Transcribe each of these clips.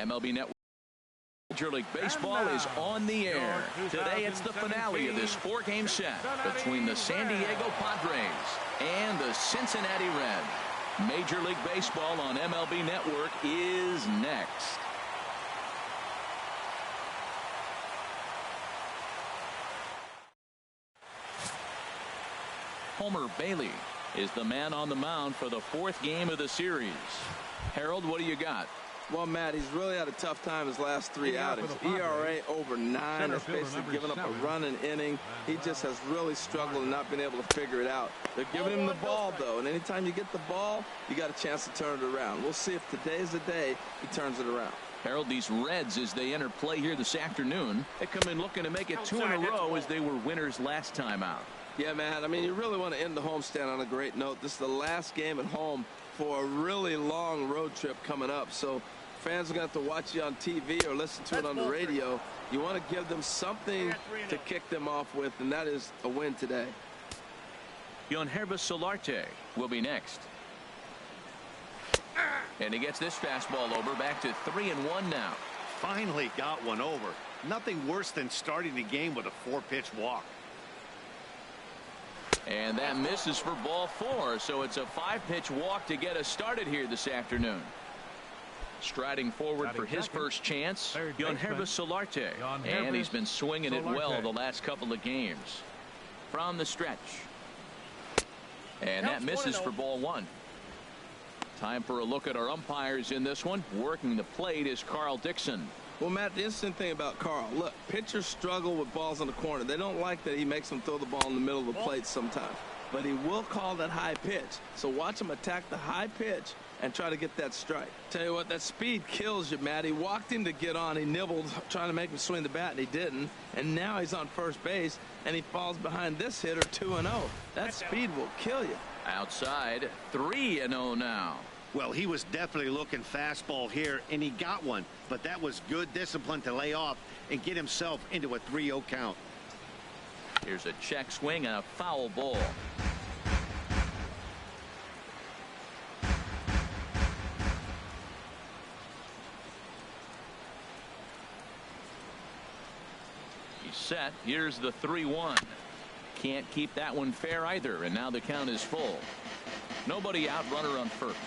MLB Network. Major League Baseball is on the air. Today it's the finale of this 4-game set between the San Diego Padres and the Cincinnati Reds. Major League Baseball on MLB Network is next. Homer Bailey is the man on the mound for the 4th game of the series. Harold, what do you got? Well, Matt, he's really had a tough time his last 3 outings. ERA over 9. Has basically given up a run an inning. He just has really struggled and not been able to figure it out. They're giving him the ball, though, and anytime you get the ball, you got a chance to turn it around. We'll see if today's the day he turns it around. Harold, these Reds, as they enter play here this afternoon, they come in looking to make it 2 in a row as they were winners last time out. Yeah, man, I mean, you really want to end the homestand on a great note. This is the last game at home for a really long road trip coming up, so fans are going to have to watch you on TV or listen to it on the radio. You want to give them something to kick them off with, and that is a win today. Yonhervis Solarte will be next. And he gets this fastball over, back to 3-1 now. Finally got one over. Nothing worse than starting the game with a 4-pitch walk. And that misses for ball 4, so it's a 5-pitch walk to get us started here this afternoon. Striding forward for his first chance, Yonhervis Solarte, and he's been swinging it well the last couple of games. From the stretch, and that misses for ball 1. Time for a look at our umpires in this one. Working the plate is Carl Dixon. Well, Matt, the interesting thing about Carl, look, pitchers struggle with balls in the corner. They don't like that he makes them throw the ball in the middle of the plate sometimes, but he will call that high pitch. So watch him attack the high pitch and try to get that strike. Tell you what, that speed kills you, Matt. He walked him to get on. He nibbled, trying to make him swing the bat, and he didn't. And now he's on first base, and he falls behind this hitter 2-0. That speed will kill you. Outside, 3-0 now. Well, he was definitely looking fastball here, and he got one. But that was good discipline to lay off and get himself into a 3-0 count. Here's a check swing and a foul ball. He's set. Here's the 3-1. Can't keep that one fair either, and now the count is full. Nobody out, runner on first.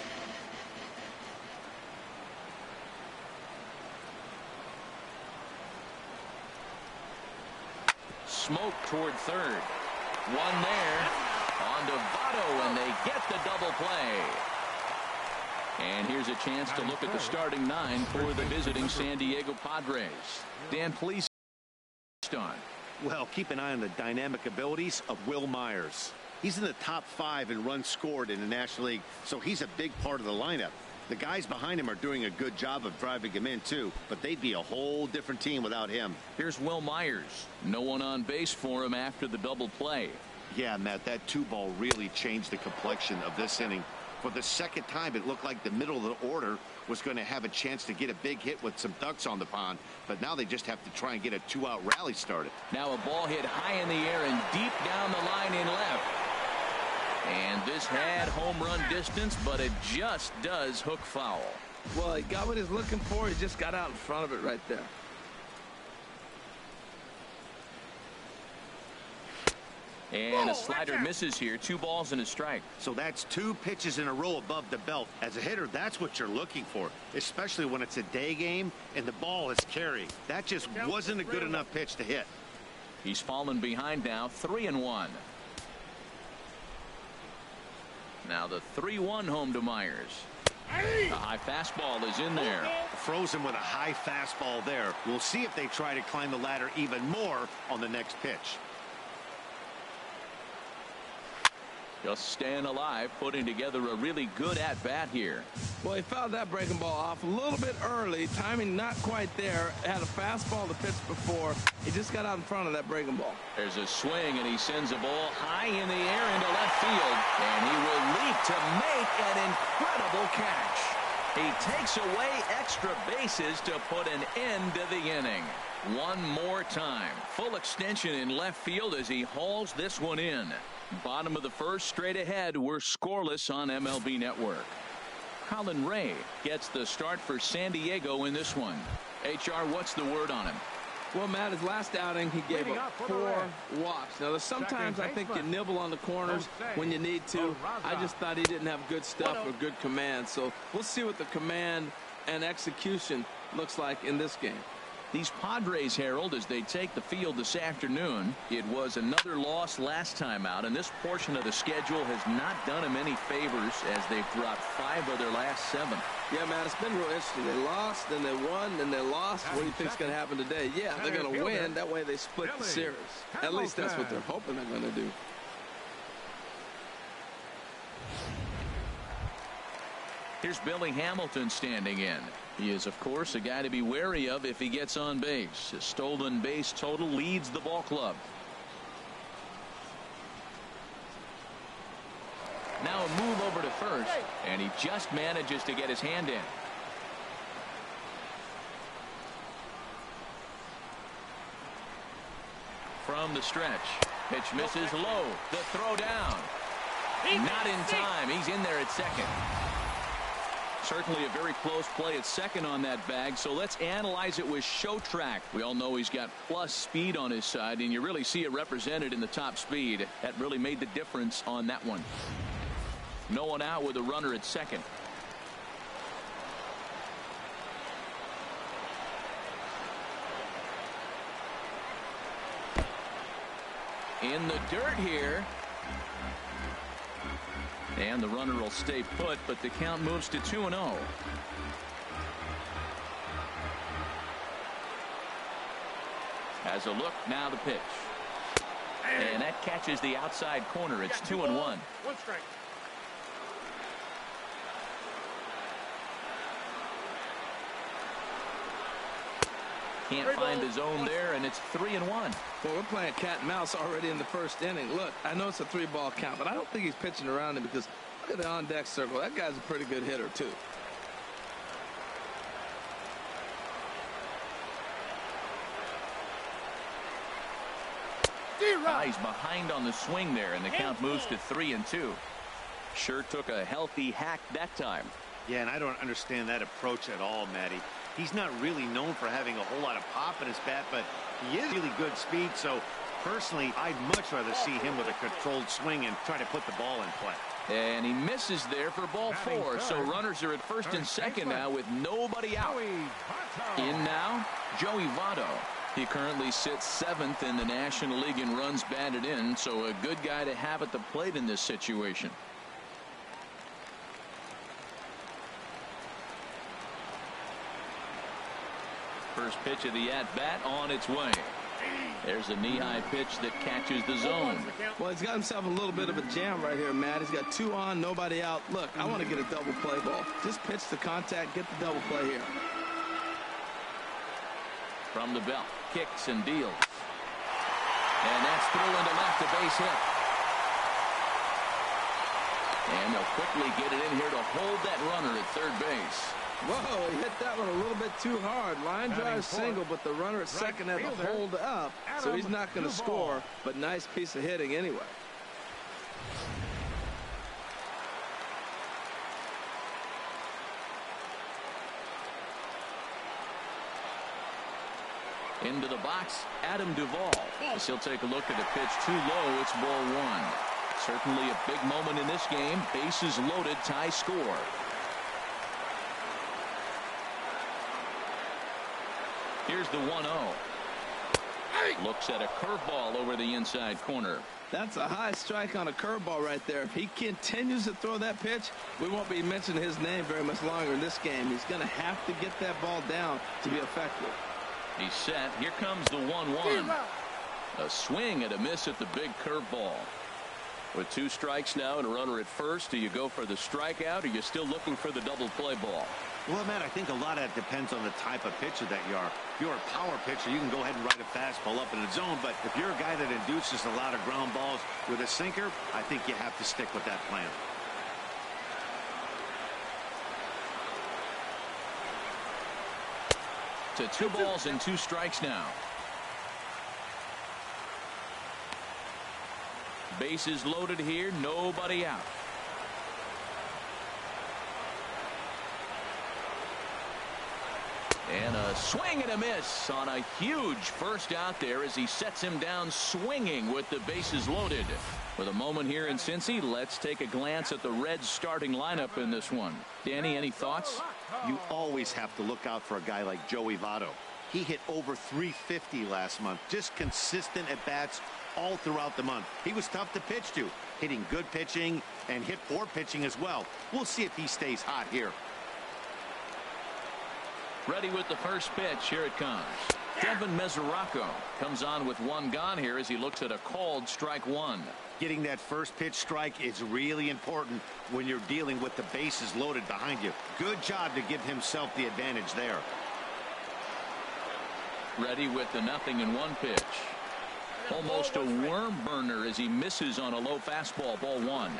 Smoke toward third. One there on to Votto, and they get the double play. And here's a chance to look at the starting 9 for the visiting San Diego Padres. Dan, please on. Well, keep an eye on the dynamic abilities of Will Myers. He's in the top 5 in runs scored in the National League, so he's a big part of the lineup. The guys behind him are doing a good job of driving him in, too, but they'd be a whole different team without him. Here's Will Myers. No one on base for him after the double play. Yeah, Matt, that 2-ball really changed the complexion of this inning. For the second time, it looked like the middle of the order was going to have a chance to get a big hit with some ducks on the pond, but now they just have to try and get a 2-out rally started. Now a ball hit high in the air and deep down the line in left. And this had home run distance, but it just does hook foul. Well, he got what he's looking for. He just got out in front of it right there. And a slider misses here. 2 balls and a strike. So that's 2 pitches in a row above the belt. As a hitter, that's what you're looking for, especially when it's a day game and the ball is carrying. That just wasn't a good enough pitch to hit. He's fallen behind now, 3-1. Now the 3-1 home to Myers. The high fastball is in there. Frozen with a high fastball there. We'll see if they try to climb the ladder even more on the next pitch. Just staying alive, putting together a really good at-bat here. Well, he fouled that breaking ball off a little bit early. Timing not quite there. Had a fastball to pitch before. He just got out in front of that breaking ball. There's a swing, and he sends a ball high in the air into left field. And he will leap to make an incredible catch. He takes away extra bases to put an end to the inning. One more time. Full extension in left field as he hauls this one in. Bottom of the first, straight ahead. We're scoreless on MLB Network. Colin Ray gets the start for San Diego in this one. HR, what's the word on him? Well, Matt, his last outing, he gave up 4 walks. Now, sometimes I think you nibble on the corners when you need to. I just thought he didn't have good stuff or good command. So we'll see what the command and execution looks like in this game. These Padres, Harold, as they take the field this afternoon, it was another loss last time out, and this portion of the schedule has not done them any favors as they've dropped 5 of their last 7. Yeah, man, it's been real interesting. They lost, then they won, then they lost. What do you think's going to happen today? Yeah, they're going to win. That way they split the series. At least that's what they're hoping they're going to do. Here's Billy Hamilton standing in. He is, of course, a guy to be wary of if he gets on base. His stolen base total leads the ball club. Now a move over to first, and he just manages to get his hand in. From the stretch. Pitch misses low. The throw down. Not in time. He's in there at second. Certainly a very close play at second on that bag, so let's analyze it with show track. We all know he's got plus speed on his side, and you really see it represented in the top speed. That really made the difference on that one. No one out with a runner at second. In the dirt here. And the runner will stay put, but the count moves to 2-0. Has a look, now the pitch. And that catches the outside corner. It's 2-1. 1 strike. Can't find the zone there, and it's 3-1. Well, we're playing cat and mouse already in the first inning. Look, I know it's a 3-ball count, but I don't think he's pitching around him because look at the on-deck circle. That guy's a pretty good hitter, too. He's behind on the swing there, and the count moves to 3-2. Sure took a healthy hack that time. Yeah, and I don't understand that approach at all, Matty. He's not really known for having a whole lot of pop in his bat, but he is really good speed. So personally, I'd much rather see him with a controlled swing and try to put the ball in play. And he misses there for ball 4. So runners are at first and second now with nobody out. In now, Joey Votto. He currently sits 7th in the National League in runs batted in, so a good guy to have at the plate in this situation. First pitch of the at-bat on its way. There's a knee-high pitch that catches the zone. Well, he's got himself a little bit of a jam right here, Matt. He's got 2 on, nobody out. Look, I want to get a double play ball. Just pitch the contact, get the double play here. From the belt, kicks and deals. And that's through into left, a base hit. And they'll quickly get it in here to hold that runner at third base. Whoa, he hit that one a little bit too hard. Line drive single, but the runner at second had to hold up, so he's not going to score, but nice piece of hitting anyway. Into the box, Adam Duvall. As he'll take a look at the pitch too low. It's ball 1. Certainly a big moment in this game. Bases loaded, tie score. Here's the 1-0. Looks at a curveball over the inside corner. That's a high strike on a curveball right there. If he continues to throw that pitch, we won't be mentioning his name very much longer in this game. He's going to have to get that ball down to be effective. He's set. Here comes the 1-1. A swing and a miss at the big curveball. With 2 strikes now and a runner at first, do you go for the strikeout, or are you still looking for the double play ball? Well, Matt, I think a lot of that depends on the type of pitcher that you are. If you're a power pitcher, you can go ahead and ride a fastball up in the zone. But if you're a guy that induces a lot of ground balls with a sinker, I think you have to stick with that plan. To 2 balls and 2 strikes now. Bases loaded here, nobody out. And a swing and a miss on a huge first out there as he sets him down swinging with the bases loaded. With a moment here in Cincy, let's take a glance at the Reds starting lineup in this one. Danny, any thoughts? You always have to look out for a guy like Joey Votto. He hit over 350 last month. Just consistent at bats all throughout the month. He was tough to pitch to, hitting good pitching and hit poor pitching as well. We'll see if he stays hot here. Ready with the first pitch. Here it comes. Devin Mesoraco comes on with one gone here as he looks at a called strike one. Getting that first pitch strike is really important when you're dealing with the bases loaded behind you. Good job to give himself the advantage there. Ready with the 0-1 pitch. Almost a worm burner as he misses on a low fastball. Ball one.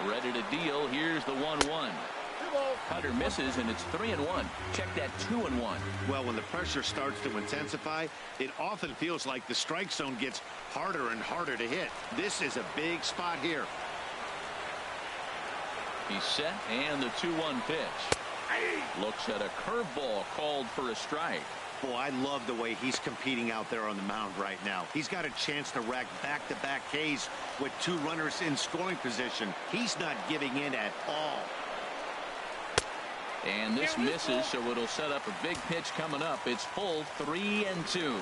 Ready to deal. Here's the 1-1. Cutter misses, and it's 3-1. Check that 2-1. Well, when the pressure starts to intensify, it often feels like the strike zone gets harder and harder to hit. This is a big spot here. He's set, and the 2-1 pitch. Looks at a curveball called for a strike. Boy, I love the way he's competing out there on the mound right now. He's got a chance to rack back-to-back Ks with two runners in scoring position. He's not giving in at all. And this misses, so it'll set up a big pitch coming up. It's full 3-2.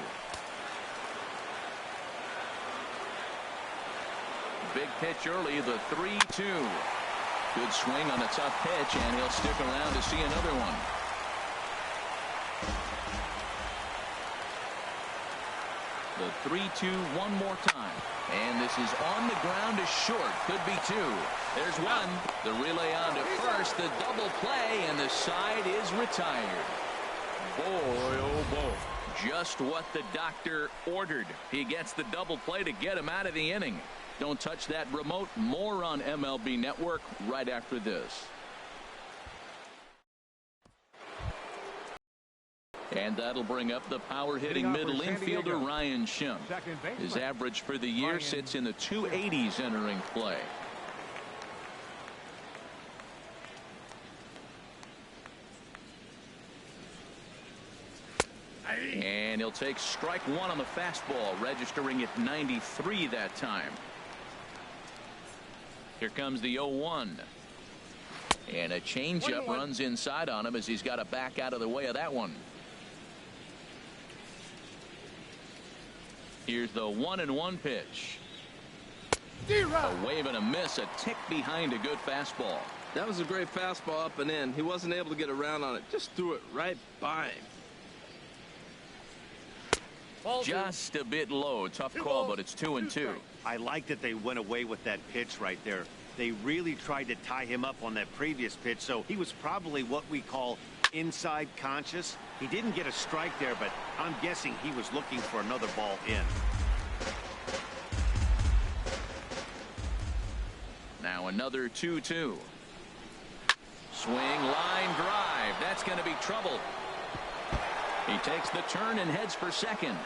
Big pitch early, the 3-2. Good swing on a tough pitch, and he'll stick around to see another one. The 3-2 one more time. And this is on the ground to short. Could be two. There's one. The relay on to first. The double play, and the side is retired. Boy, oh boy. Just what the doctor ordered. He gets the double play to get him out of the inning. Don't touch that remote. More on MLB Network right after this. And that'll bring up the power-hitting middle infielder Ryan Schimpf. His average for the year sits in the 280s entering play. And he'll take strike one on the fastball, registering at 93 that time. Here comes the 0-1. And a changeup runs inside on him as he's got to back out of the way of that one. Here's the 1-1 pitch. A wave and a miss, a tick behind a good fastball. That was a great fastball up and in. He wasn't able to get around on it. Just threw it right by him. Just a bit low. Tough call, but it's 2-2. I like that they went away with that pitch right there. They really tried to tie him up on that previous pitch, so he was probably what we call inside conscious. He didn't get a strike there, but I'm guessing he was looking for another ball in. Now another 2-2. Swing, line drive. That's going to be trouble. He takes the turn and heads for second.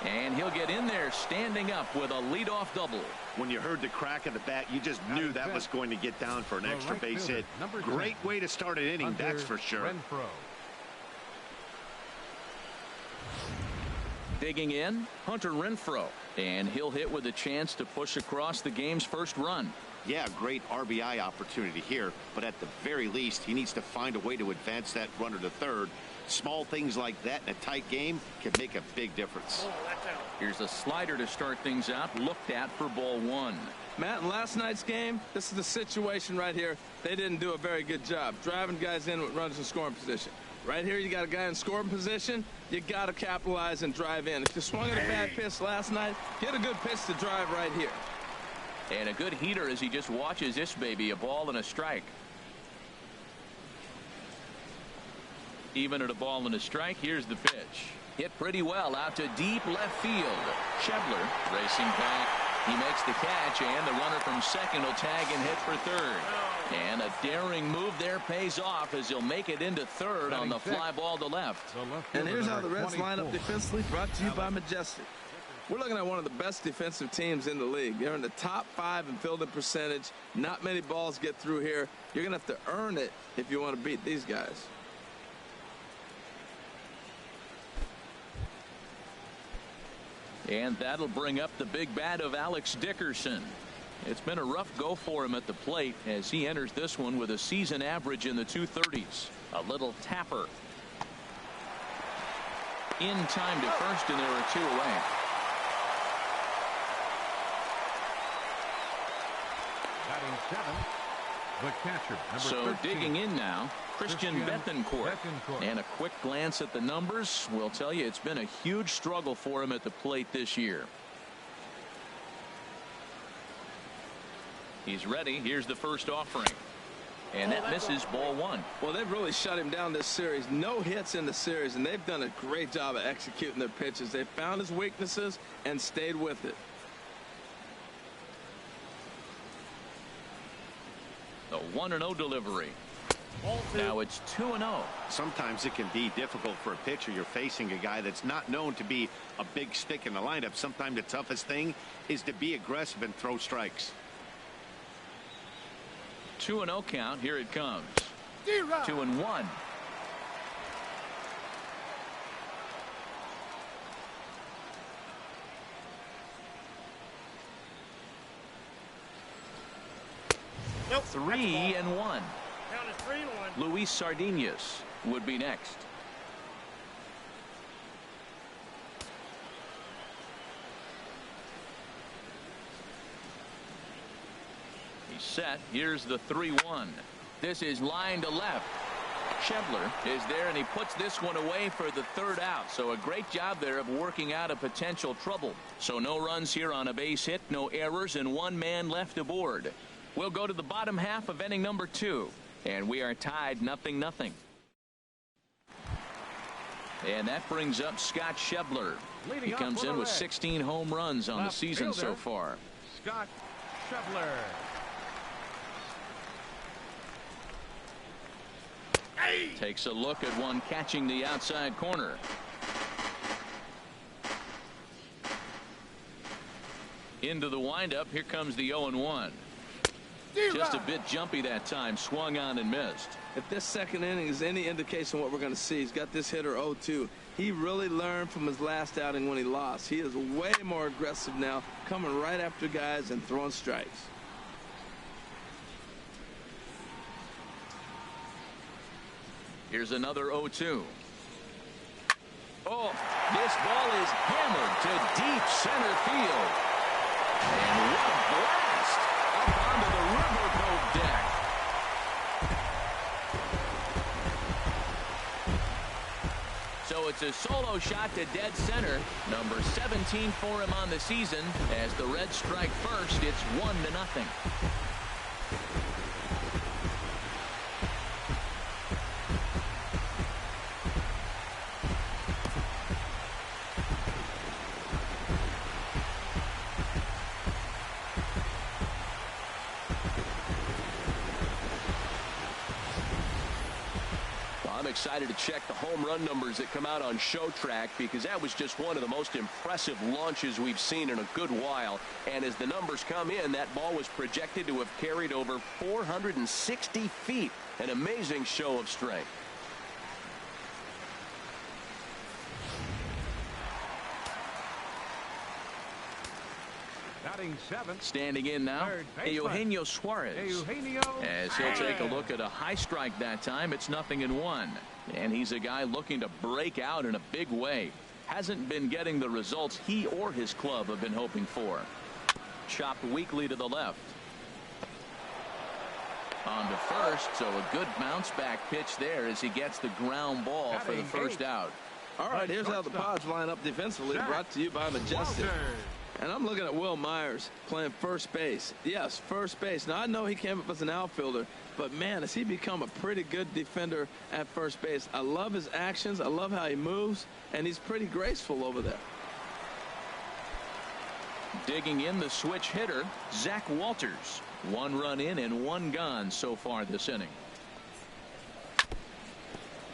And he'll get in there standing up with a leadoff double. When you heard the crack of the bat, you just knew that was going to get down for an extra base hit. Great way to start an inning, that's for sure. Digging in, Hunter Renfroe. And he'll hit with a chance to push across the game's first run. Yeah, great RBI opportunity here, but at the very least, he needs to find a way to advance that runner to third. Small things like that in a tight game can make a big difference. Here's a slider to start things out, looked at for ball one. Matt, in last night's game, this is the situation right here. They didn't do a very good job driving guys in with runners in scoring position. Right here, you got a guy in scoring position. You got to capitalize and drive in. If you swung at a bad pitch last night, get a good pitch to drive right here. And a good heater as he just watches this baby, a ball and a strike. Even at a ball and a strike, here's the pitch. Hit pretty well out to deep left field. Schebler racing back. He makes the catch, and the runner from second will tag and hit for third. And a daring move there pays off as he'll make it into third on the fly ball to left. And here's how the Reds line up defensively, brought to you by Majestic. We're looking at one of the best defensive teams in the league. They're in the top 5 in fielding percentage. Not many balls get through here. You're going to have to earn it if you want to beat these guys. And that'll bring up the big bat of Alex Dickerson. It's been a rough go for him at the plate as he enters this one with a season average in the 230s. A little tapper. In time to first, and there are 2 away. Batting 7, the catcher, number So 13. digging in now, Christian Bethancourt. And a quick glance at the numbers will tell you it's been a huge struggle for him at the plate this year. He's ready. Here's the first offering. And that misses, ball 1. Well, they've really shut him down this series. No hits in the series, and they've done a great job of executing their pitches. They found his weaknesses and stayed with it. The 1-0 delivery. Now it's 2-0. Sometimes it can be difficult for a pitcher. You're facing a guy that's not known to be a big stick in the lineup. Sometimes the toughest thing is to be aggressive and throw strikes. 2-0 count. Here it comes. 2-1. Nope. 3-1. Count is 3-1. Luis Sardinas would be next. He's set. Here's the 3-1. This is line to left. Schebler is there, and he puts this one away for the 3rd out. So a great job there of working out a potential trouble. So no runs here on a base hit, no errors, and 1 man left aboard. We'll go to the bottom half of inning number 2, and we are tied 0-0. And that brings up Scott Schebler. He comes in with 16 home runs on the season so far. Scott Schebler. Takes a look at one catching the outside corner. Into the windup. Here comes the 0-1. Just a bit jumpy that time. Swung on and missed. If this second inning is any indication of what we're going to see, he's got this hitter 0-2. He really learned from his last outing when he lost. He is way more aggressive now, coming right after guys and throwing strikes. Here's another 0-2. Oh, this ball is hammered to deep center field. And what a blast up onto the riverboat deck. So it's a solo shot to dead center. Number 17 for him on the season. As the Reds strike first, it's 1-0. Excited to check the home run numbers that come out on Show Track, because that was just one of the most impressive launches we've seen in a good while. And as the numbers come in, that ball was projected to have carried over 460 feet. An amazing show of strength. Batting 7. Standing in now, Eugenio Suarez. As he'll take a look at a high strike that time. It's 0-1. And he's a guy looking to break out in a big way. Hasn't been getting the results he or his club have been hoping for. Chopped weakly to the left. On to first, so a good bounce back pitch there as he gets the ground ball for the first out. All right, here's how the Pods line up defensively, brought to you by Majestic. And I'm looking at Will Myers playing first base. Yes, first base. Now, I know he came up as an outfielder, but, man, has he become a pretty good defender at first base. I love his actions. I love how he moves, and he's pretty graceful over there. Digging in, the switch hitter, Zach Walters. 1 run in and 1 gone so far this inning.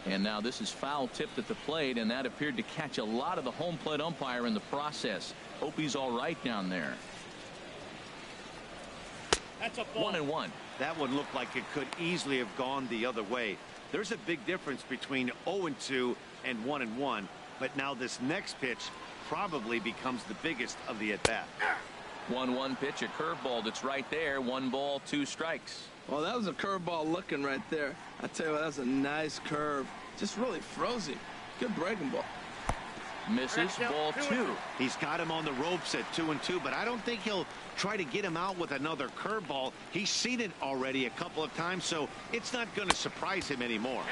And now this is foul tipped at the plate, and that appeared to catch a lot of the home plate umpire in the process. Hope he's all right down there. That's a ball. 1-1. That one looked like it could easily have gone the other way. There's a big difference between 0-2 and 1-1, but now this next pitch probably becomes the biggest of the at-bat. 1-1 pitch, a curveball that's right there. 1 ball, 2 strikes. Well, that was a curveball looking right there. I tell you what, that was a nice curve. Just really froze him. Good breaking ball. Misses. Ball 2. He's got him on the ropes at 2-2, but I don't think he'll try to get him out with another curveball. He's seen it already a couple of times, so it's not going to surprise him anymore.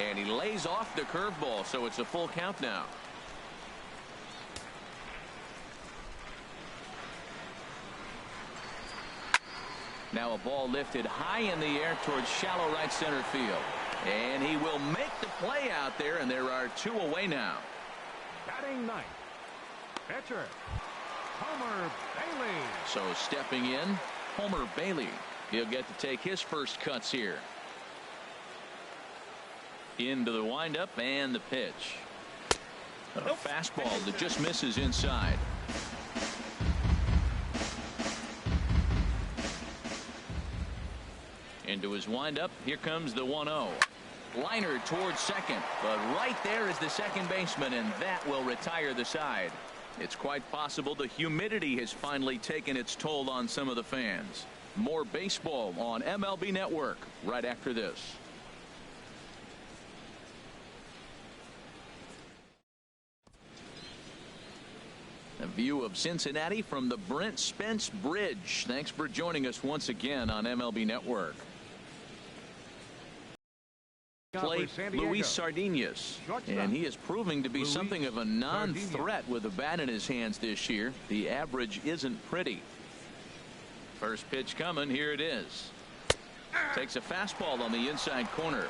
And he lays off the curveball, so it's a full count now. Now a ball lifted high in the air towards shallow right center field. And he will make the play out there, and there are 2 away now. Batting ninth, pitcher, Homer Bailey. So stepping in, Homer Bailey. He'll get to take his first cuts here. Into the windup and the pitch. A fastball that just misses inside. Into his windup. Here comes the 1-0. Liner towards second, but right there is the second baseman, and that will retire the side. It's quite possible the humidity has finally taken its toll on some of the fans. More baseball on MLB Network right after this. A view of Cincinnati from the Brent Spence Bridge. Thanks for joining us once again on MLB Network. Play Luis Sardinas, and he is proving to be something of a non-threat with a bat in his hands this year. The average isn't pretty. First pitch coming. Here it is. Takes a fastball on the inside corner.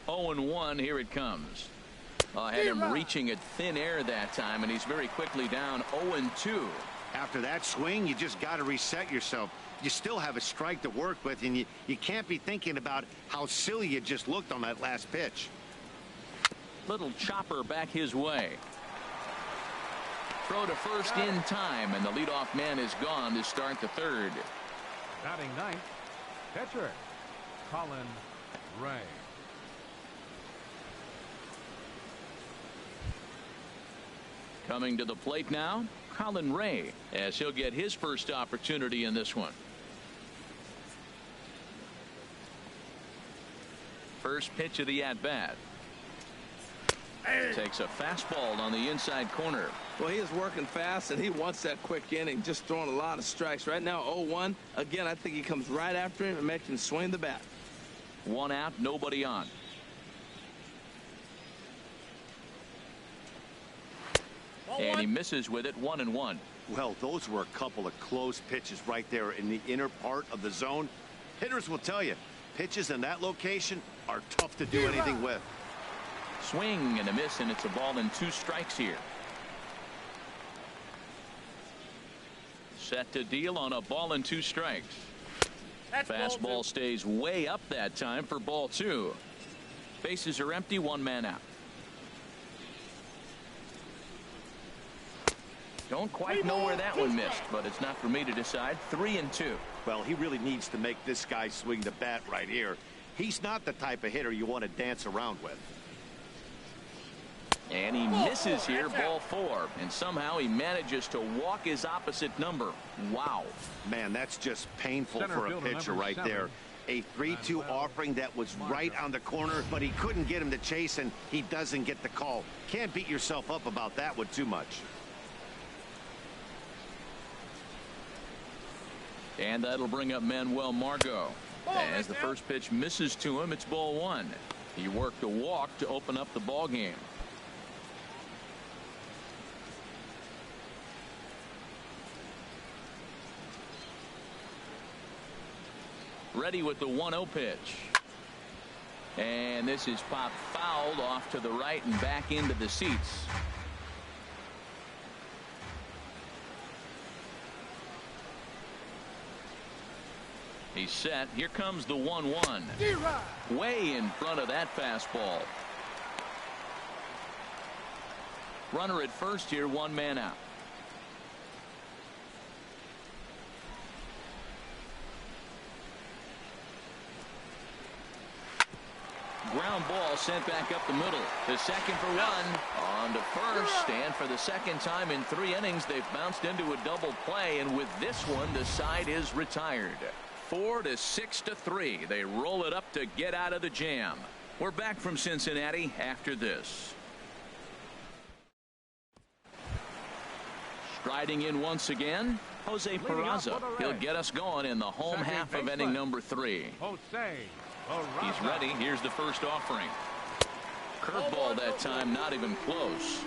Oh, and 1. Here it comes. Had him reaching at thin air that time, and he's very quickly down 0-2. After that swing, you just got to reset yourself. You still have a strike to work with, and you can't be thinking about how silly you just looked on that last pitch. Little chopper back his way. Throw to first in time, and the leadoff man is gone to start the third. Batting ninth, pitcher, Colin Ray. Coming to the plate now, Colin Ray, as he'll get his first opportunity in this one. First pitch of the at-bat. Takes a fastball on the inside corner. Well, he is working fast, and he wants that quick inning, just throwing a lot of strikes. Right now, 0-1. Again, I think he comes right after him and makes him swing the bat. 1 out, nobody on. And he misses with it. 1-1. Well, those were a couple of close pitches right there in the inner part of the zone. Hitters will tell you, pitches in that location are tough to do anything with. Swing and a miss, and it's a ball and 2 strikes here. Set to deal on a ball and 2 strikes. Fastball stays way up that time for ball 2. Bases are empty, 1 man out. Don't quite know where that one missed, but it's not for me to decide. 3-2. Well, he really needs to make this guy swing the bat right here. He's not the type of hitter you want to dance around with. And he misses here, ball 4, and somehow he manages to walk his opposite number. Wow. Man, that's just painful for a pitcher right there. A 3-2 offering that was right on the corner, but he couldn't get him to chase, and he doesn't get the call. Can't beat yourself up about that one too much. And that'll bring up Manuel Margot. As the first pitch misses to him, it's ball 1. He worked a walk to open up the ball game. Ready with the 1-0 pitch. And this is popped fouled off to the right and back into the seats. He's set. Here comes the 1-1. Way in front of that fastball. Runner at first here, one man out. Ground ball sent back up the middle. The second for one. On to first. And for the second time in 3 innings, they've bounced into a double play. And with this one, the side is retired. 4-6-3. They roll it up to get out of the jam. We're back from Cincinnati after this. Striding in once again, Jose Peraza. He'll get us going in the home half of inning number 3. He's ready. Here's the first offering. Curveball that time, not even close.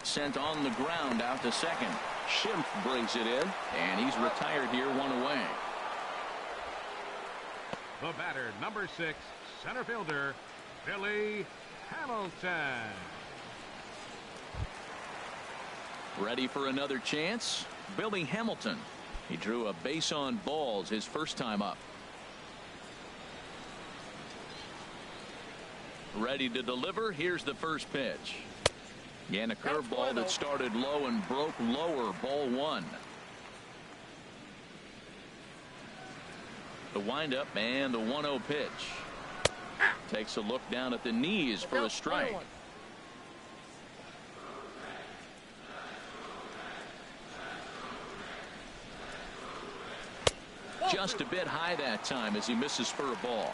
Sent on the ground out to second. Schimpf brings it in, and he's retired here, 1 away. The batter, number 6, center fielder, Billy Hamilton. Ready for another chance? Billy Hamilton. He drew a base on balls his first time up. Ready to deliver. Here's the first pitch. And a curveball that started low and broke lower. Ball 1. The windup and the 1-0 pitch. Takes a look down at the knees for a strike. Just a bit high that time as he misses for a ball.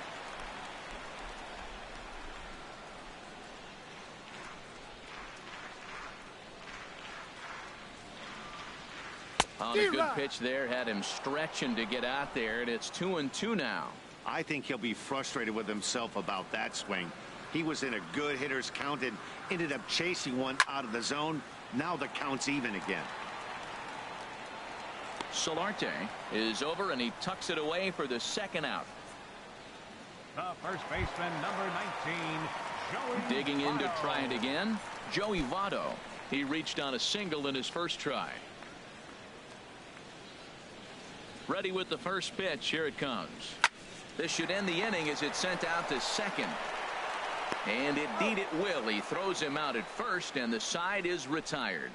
On a good pitch there, had him stretching to get out there, and it's 2-2 now. I think he'll be frustrated with himself about that swing. He was in a good hitter's count and ended up chasing one out of the zone. Now the count's even again. Solarte is over, and he tucks it away for the second out. The first baseman, number 19, Joey Digging in to Votto. try it again. Joey Votto. He reached on a single in his first try. Ready with the first pitch. Here it comes. This should end the inning as it's sent out to second. And indeed it will. He throws him out at first, and the side is retired.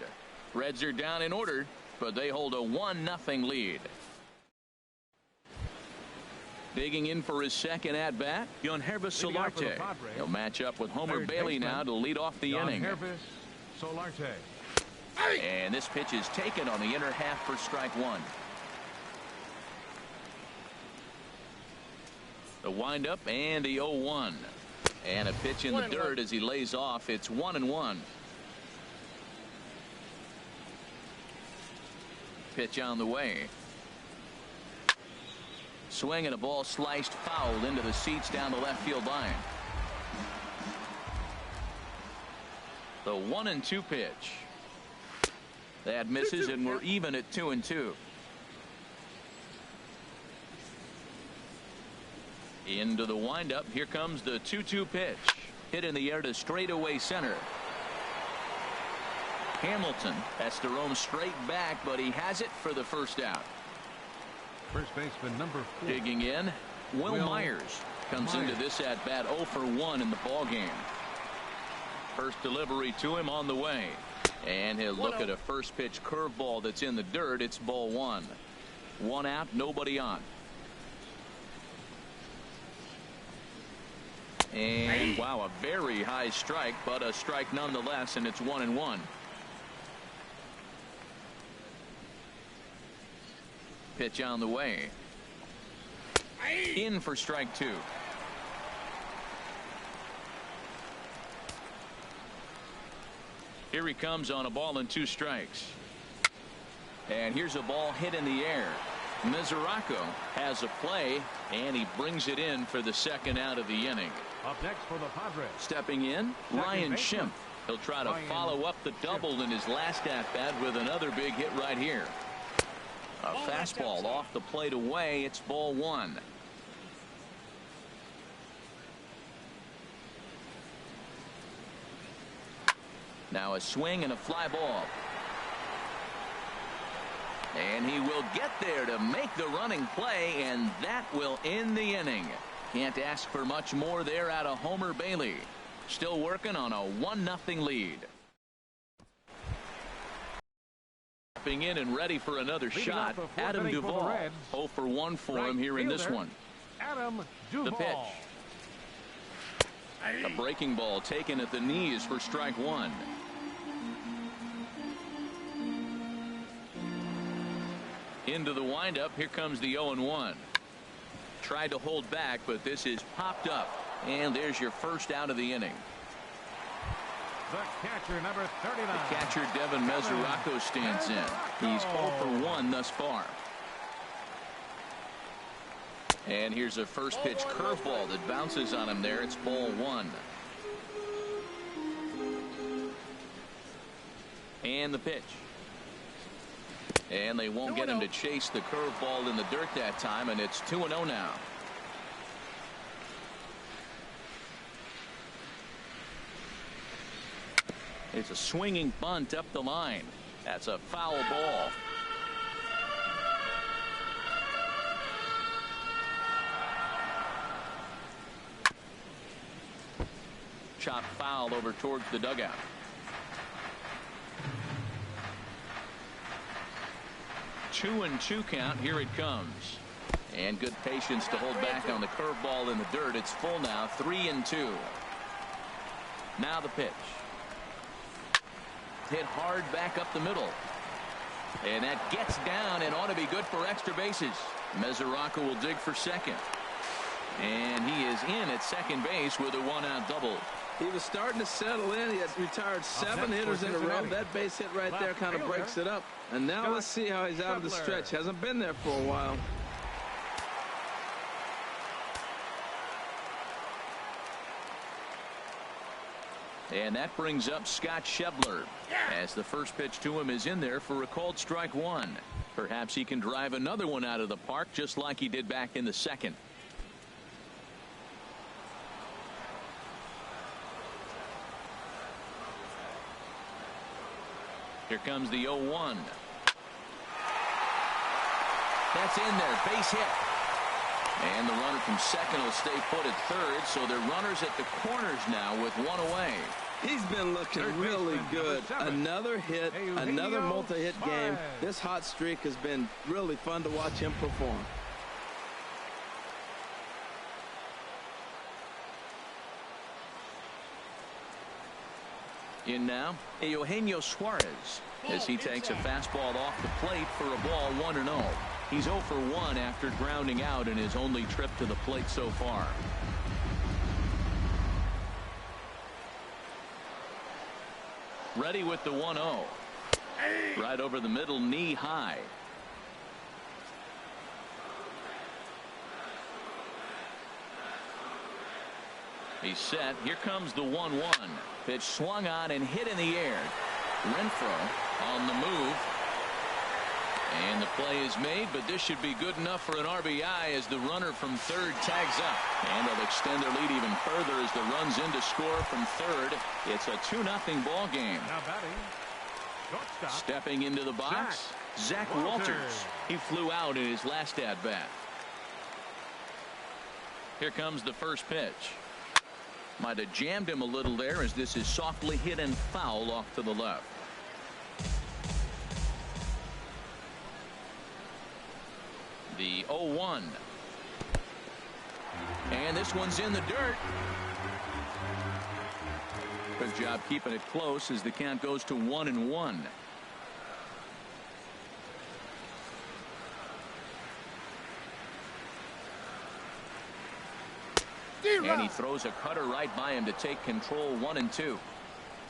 Reds are down in order, but they hold a 1-0 lead. Digging in for his second at-bat, Yangervis Solarte. He'll match up with Homer Bailey now to lead off the inning. Yangervis Solarte. And this pitch is taken on the inner half for strike 1. The windup and the 0-1. And a pitch in the dirt as he lays off. It's 1-1. Pitch on the way. Swing and a ball sliced foul into the seats down the left field line. The 1-2 pitch. That misses, and we're even at 2-2. Into the windup. Here comes the 2-2 pitch. Hit in the air to straightaway center. Hamilton has to roam straight back, but he has it for the first out. First baseman, number 4. Digging in, Will Myers comes into this at bat 0 for 1 in the ball game. First delivery to him on the way, and he'll look at a first pitch curveball that's in the dirt. It's ball 1. 1 out, nobody on. And wow, a very high strike, but a strike nonetheless, and it's 1-1. Pitch on the way. In for strike 2. Here he comes on a ball and 2 strikes. And here's a ball hit in the air. Mesoraco has a play, and he brings it in for the second out of the inning. Up next for the Padres. Stepping in, Ryan Schimpf. He'll try to follow up the double in his last at-bat with another big hit right here. A fastball off the plate away. It's ball 1. Now a swing and a fly ball. And he will get there to make the running play, and that will end the inning. Can't ask for much more there out of Homer Bailey. Still working on a 1-0 lead. Stepping in and ready for another shot, Adam Duvall. 0 for 1 for him here in this one. Adam Duvall. The pitch. A breaking ball taken at the knees for strike one. Into the windup. Here comes the 0-1. Tried to hold back, but this is popped up. And there's your first out of the inning. The catcher, number 39. The catcher, Devin Mesoraco, stands in. He's 0 for 1 thus far. And here's a first pitch curveball that bounces on him there. It's ball 1. And the pitch. And they won't get him to chase the curveball in the dirt that time, and it's 2-0 now. It's a swinging bunt up the line. That's a foul ball. Chopped foul over towards the dugout. Two and 2 count. Here it comes. And good patience to hold back on the curveball in the dirt. It's full now. 3-2. Now the pitch. Hit hard back up the middle. And that gets down and ought to be good for extra bases. Mesoraco will dig for second. And he is in at second base with a 1-out double. He was starting to settle in. He has retired 7 hitters in a row. That base hit right there kind of breaks it up. And now let's see how he's out of the stretch. Hasn't been there for a while. And that brings up Scott Schebler, as the first pitch to him is in there for a called strike one. Perhaps he can drive another one out of the park just like he did back in the second. Here comes the 0-1. That's in there. Base hit. And the runner from second will stay put at third, so they're runners at the corners now with one away. He's been looking really good. Another hit, another multi-hit game. This hot streak has been really fun to watch him perform. In now, Eugenio Suarez, as he takes a fastball off the plate for a ball 1-0. He's 0 for 1 after grounding out in his only trip to the plate so far. Ready with the 1-0. Right over the middle, knee high. He's set. Here comes the 1-1. Pitch swung on and hit in the air. Renfroe on the move. And the play is made, but this should be good enough for an RBI as the runner from third tags up. And they'll extend their lead even further as the run's in to score from third. It's a 2-0 ball game. Now batting, shortstop. Stepping into the box, Zach Walters. He flew out in his last at-bat. Here comes the first pitch. Might have jammed him a little there as this is softly hit and foul off to the left. The 0-1. And this one's in the dirt. Good job keeping it close as the count goes to 1-1. And he throws a cutter right by him to take control. 1-2.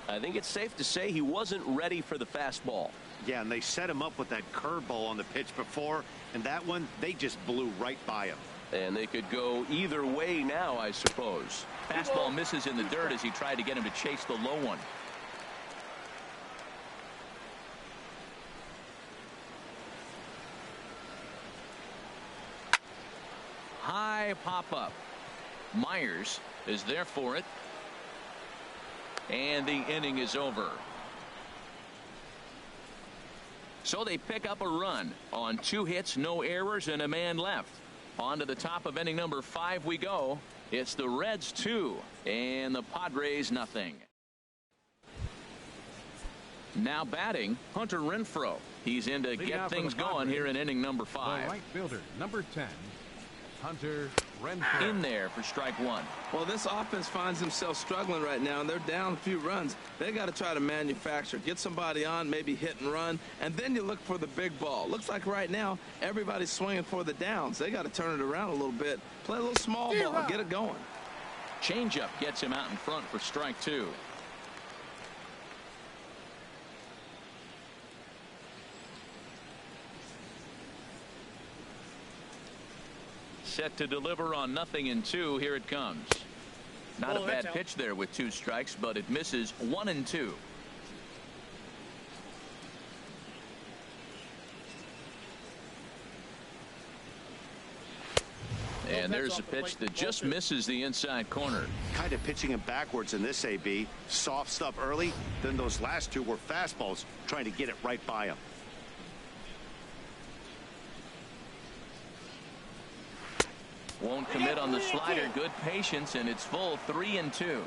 I think it's safe to say he wasn't ready for the fastball. Yeah, and they set him up with that curveball on the pitch before, and that one, they just blew right by him. And they could go either way now, I suppose. Fastball misses in the dirt as he tried to get him to chase the low one. High pop-up. Myers is there for it. And the inning is over. So they pick up a run on 2 hits, no errors, and a man left. On to the top of inning number 5 we go. It's the Reds 2 and the Padres nothing. Now batting, Hunter Renfroe. He's in to get things going here in inning number 5. The right fielder, number 10, Hunter Renfroe. In there for strike 1. Well, this offense finds themselves struggling right now, and they're down a few runs. They got to try to manufacture, get somebody on, maybe hit and run, and then you look for the big ball. Looks like right now everybody's swinging for the downs. They got to turn it around a little bit, play a little small ball, get it going. Changeup gets him out in front for strike 2. Set to deliver on 0-2. Here it comes. Not a bad pitch there with 2 strikes, but it misses 1-2. And there's a pitch that just misses the inside corner. Kind of pitching him backwards in this AB. Soft stuff early, then those last 2 were fastballs, trying to get it right by him. Won't commit on the slider. Good patience, and it's full 3-2.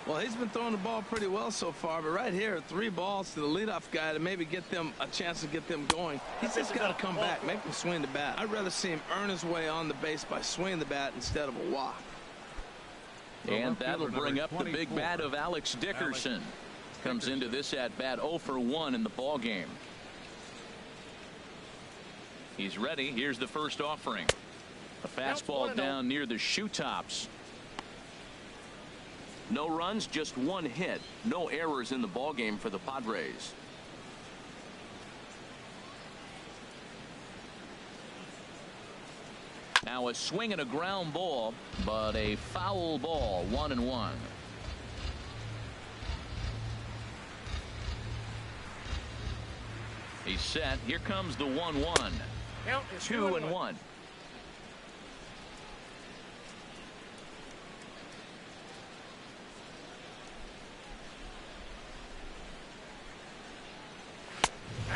Well, he's been throwing the ball pretty well so far, but right here, 3 balls to the leadoff guy to maybe get them a chance to get them going. He's just got to come back, make him swing the bat. I'd rather see him earn his way on the base by swinging the bat instead of a walk. And that'll bring up the big bat of Alex Dickerson. Comes into this at bat 0 for 1 in the ball game. He's ready. Here's the first offering. A fastball down near the shoe tops. No runs, just 1 hit. No errors in the ball game for the Padres. Now a swing and a ground ball, but a foul ball. 1-1. He's set. Here comes the 1-1. 2-1.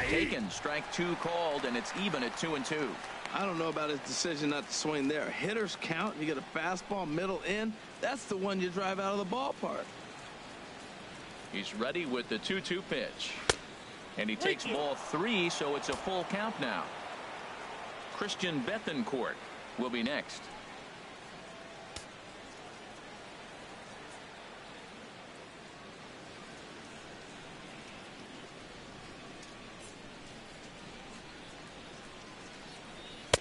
Taken, strike 2 called, and it's even at 2-2. I don't know about his decision not to swing there. Hitters count. You get a fastball middle in. That's the one you drive out of the ballpark. He's ready with the 2-2 pitch. And he takes ball 3, so it's a full count now. Christian Bethancourt will be next.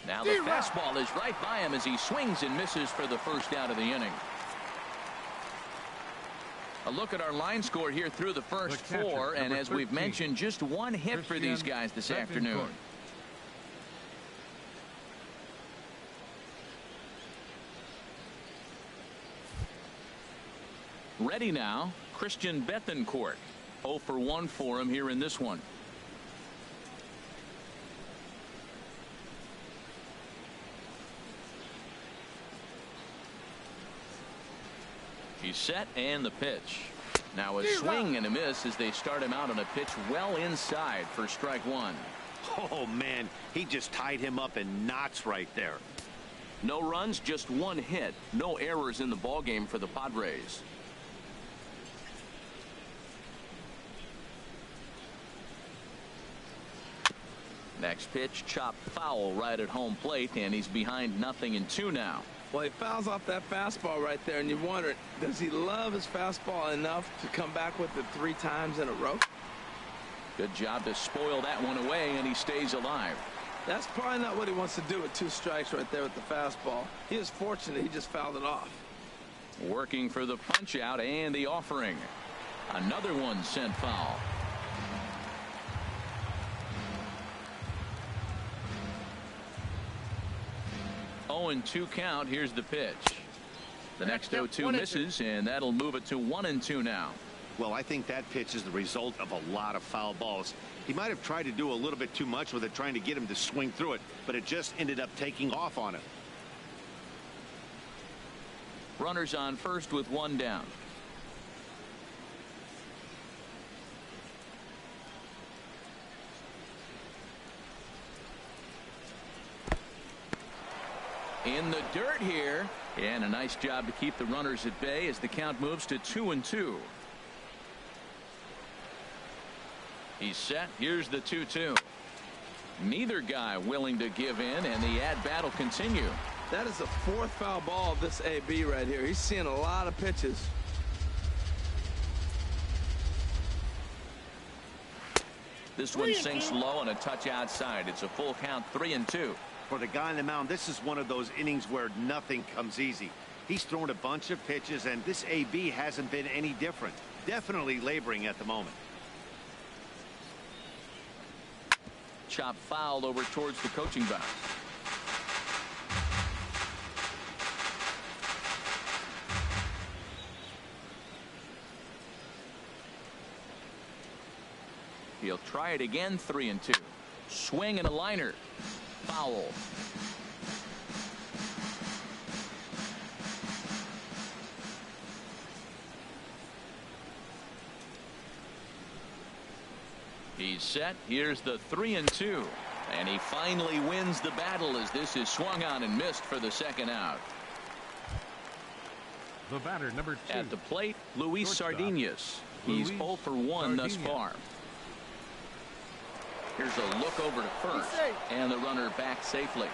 Now the fastball is right by him as he swings and misses for the first out of the inning. A look at our line score here through the first 4, and as we've mentioned, just 1 hit for these guys this afternoon. Ready now, Christian Bethancourt. 0 for 1 for him here in this one. He's set, and the pitch. Now a swing and a miss as they start him out on a pitch well inside for strike 1. Oh, man, he just tied him up in knots right there. No runs, just 1 hit. No errors in the ballgame for the Padres. Next pitch, chopped foul right at home plate, and he's behind 0-2 now. Well, he fouls off that fastball right there, and you wonder, does he love his fastball enough to come back with it 3 times in a row? Good job to spoil that one away, and he stays alive. That's probably not what he wants to do with 2 strikes right there with the fastball. He is fortunate he just fouled it off. Working for the punch out and the offering. Another one sent foul. And 2 count. Here's the pitch. The next 0-2 misses, and that'll move it to 1-2 now. Well, I think that pitch is the result of a lot of foul balls. He might have tried to do a little bit too much with it, trying to get him to swing through it, but it just ended up taking off on him. Runners on first with 1 down. in the dirt here, and a nice job to keep the runners at bay as the count moves to 2-2. He's set. Here's the 2-2. Neither guy willing to give in, and the at-bat will continue. That is the fourth foul ball of this AB right here. He's seeing a lot of pitches. This one sinks low and a touch outside. It's a full count, 3-2. For the guy on the mound, this is one of those innings where nothing comes easy. He's thrown a bunch of pitches, and this AB hasn't been any different. Definitely laboring at the moment. Chop foul over towards the coaching box. He'll try it again, 3-2. Swing and a liner. Foul. He's set. Here's the 3-2. And he finally wins the battle as this is swung on and missed for the second out. The batter, number 2. At the plate, Luis Shortstop, Sardinhas. He's Luis 0 for 1 thus Sardinhas. far. Here's a look over to first, and the runner back safely.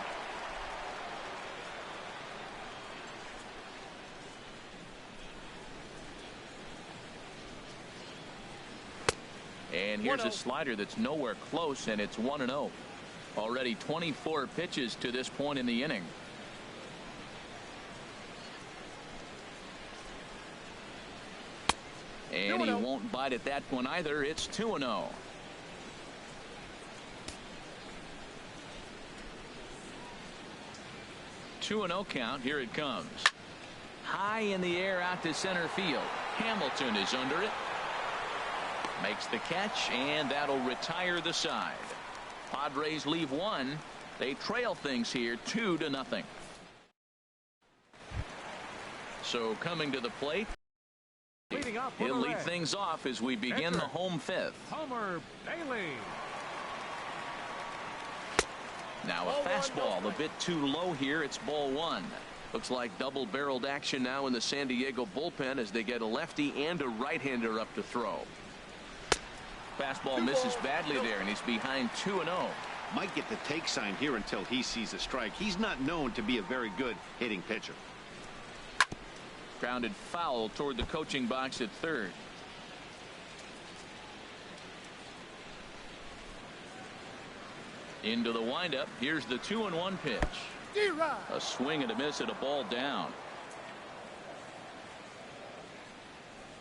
And here's a slider that's nowhere close, and it's 1-0. Already 24 pitches to this point in the inning. And he won't bite at that one either. It's 2-0. Two-0 count. Here it comes. High in the air out to center field. Hamilton is under it. Makes the catch, and that'll retire the side. Padres leave one. They trail things here 2-0. So coming to the plate, he'll lead things off as we begin the home fifth. Homer Bailey. Now a fastball a bit too low here. It's ball one. Looks like double-barreled action now in the San Diego bullpen as they get a lefty and a right-hander up to throw. Fastball misses badly there, and he's behind 2-0. Might get the take sign here until he sees a strike. He's not known to be a very good hitting pitcher. Grounded foul toward the coaching box at third. Into the windup. Here's the 2-1 pitch. A swing and a miss at a ball down.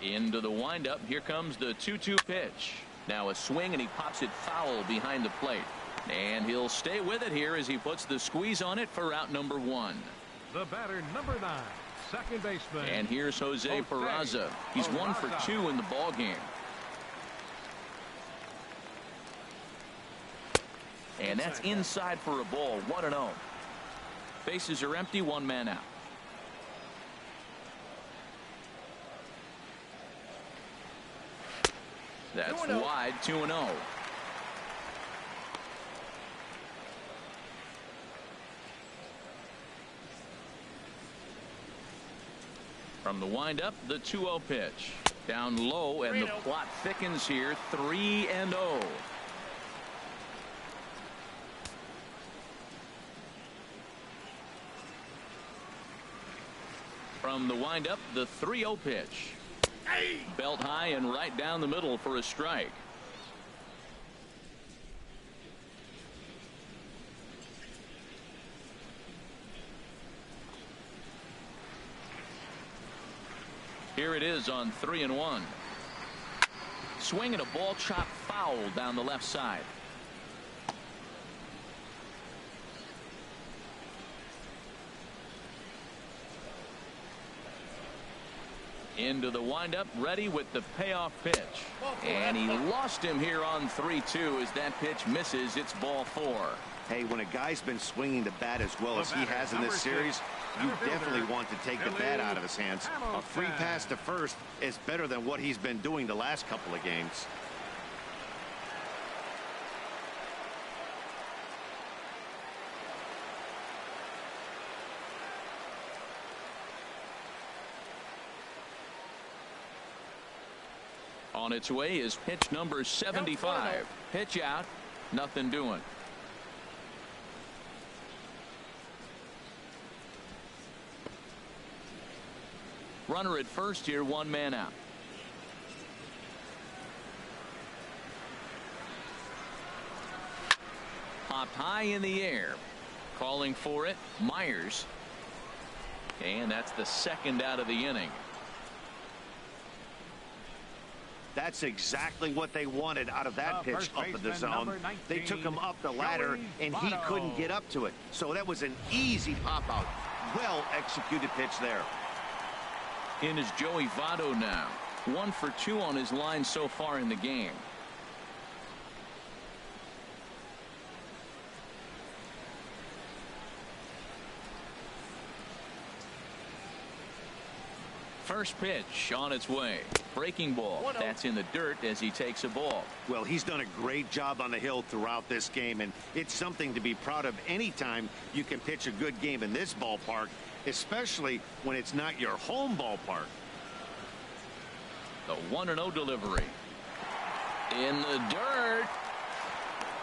Into the windup. Here comes the 2-2 pitch. Now a swing, and he pops it foul behind the plate. And he'll stay with it here as he puts the squeeze on it for out number one. The batter, number 9, second baseman. And here's Jose Peraza. He's 1 for 2 in the ball game. And that's inside for a ball. 1-0. Bases are empty. One man out. That's wide. 2-0. From the windup, the 2-0 pitch. Down low, and the plot thickens here. 3-0. From the windup, the 3-0 pitch. Belt high and right down the middle for a strike. Here it is on 3-1. Swinging a ball chopped foul down the left side. Into the windup, ready with the payoff pitch. And he lost him here on 3-2 as that pitch misses. It's ball 4. Hey, when a guy's been swinging the bat as well as he has in this series, you definitely want to take the bat out of his hands. A free pass to first is better than what he's been doing the last couple of games. On its way is pitch number 75. Pitch out. Nothing doing. Runner at first here, one man out. Popped high in the air. Calling for it, Myers. And that's the second out of the inning. That's exactly what they wanted out of that pitch up in the zone. They took him up the ladder, and he couldn't get up to it. So that was an easy pop-out. Well-executed pitch there. In is Joey Votto now. 1 for 2 on his line so far in the game. First pitch on its way. Breaking ball. That's in the dirt as he takes a ball. Well, he's done a great job on the hill throughout this game, and it's something to be proud of anytime you can pitch a good game in this ballpark, especially when it's not your home ballpark. The 1-0 delivery. In the dirt.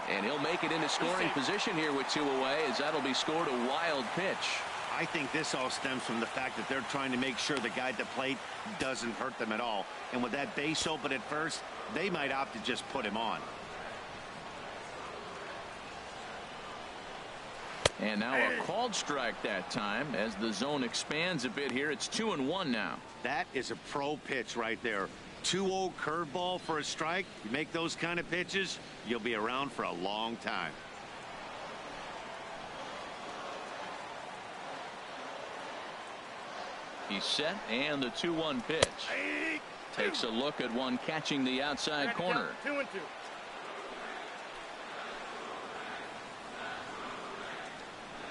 And he'll make it into scoring position here with 2 away, as that'll be scored a wild pitch. I think this all stems from the fact that they're trying to make sure the guy at the plate doesn't hurt them at all. And with that base open at first, they might opt to just put him on. And now a called strike that time as the zone expands a bit here. It's 2-1 now. That is a pro pitch right there. 2-0 curveball for a strike. You make those kind of pitches, you'll be around for a long time. He's set, and the 2-1 pitch. Takes a look at one catching the outside corner. 2-2.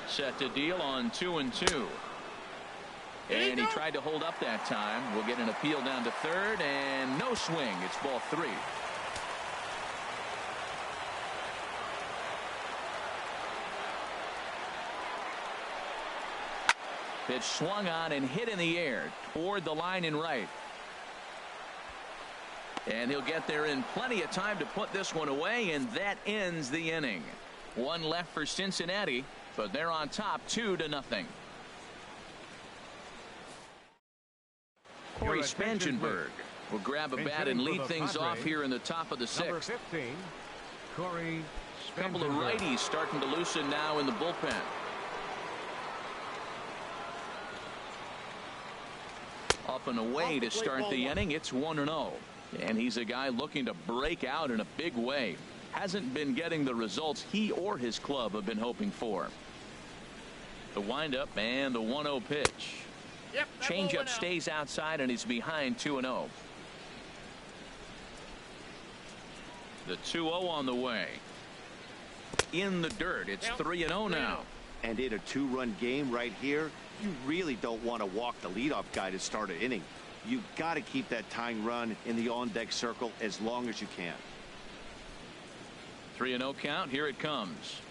Set to deal on 2-2. And he tried to hold up that time. We'll get an appeal down to third, and no swing. It's ball 3. Pitch swung on and hit in the air toward the line in right. And he'll get there in plenty of time to put this one away, and that ends the inning. 1 left for Cincinnati, but they're on top 2-0. Corey Spangenberg will grab a bat and lead things off here in the top of the 6th. Number 15, Corey Spangenberg. Couple of righties starting to loosen now in the bullpen. Up and away to start the inning. It's 1-0. And he's a guy looking to break out in a big way. Hasn't been getting the results he or his club have been hoping for. The windup and the 1-0 pitch. Changeup stays outside, and he's behind 2-0. The 2-0 on the way. In the dirt. It's 3-0 now. And in a 2-run game right here, you really don't want to walk the leadoff guy to start an inning. You've got to keep that tying run in the on-deck circle as long as you can. 3-0 count. Here it comes.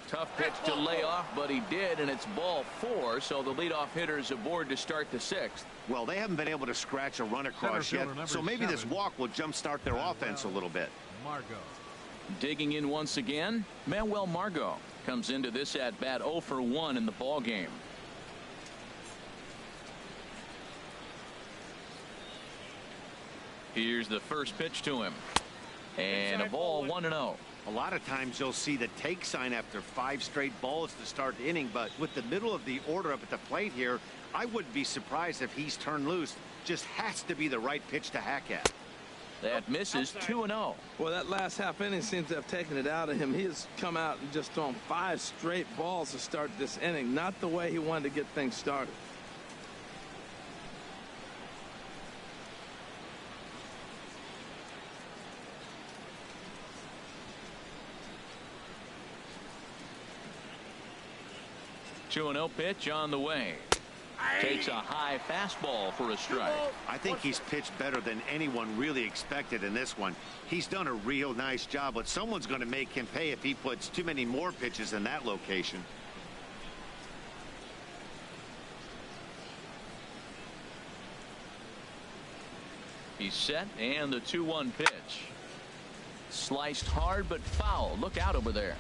Tough pitch to lay off, but he did, and it's ball 4, so the leadoff hitter is aboard to start the 6th. Well, they haven't been able to scratch a run across yet, so maybe this walk will jumpstart their offense a little bit. Margot. Digging in once again, Manuel Margot comes into this at-bat 0 for 1 in the ball game. Here's the first pitch to him. And a ball 1-0. A lot of times you'll see the take sign after 5 straight balls to start the inning, but with the middle of the order up at the plate here, I wouldn't be surprised if he's turned loose. Just has to be the right pitch to hack at. That misses 2-0. Well, that last half inning seems to have taken it out of him. He has come out and just thrown 5 straight balls to start this inning. Not the way he wanted to get things started. Two 2-0 pitch on the way. Takes a high fastball for a strike. I think he's pitched better than anyone really expected in this one. He's done a real nice job, but someone's going to make him pay if he puts too many more pitches in that location. He's set, and the 2-1 pitch. Sliced hard but foul. Look out over there.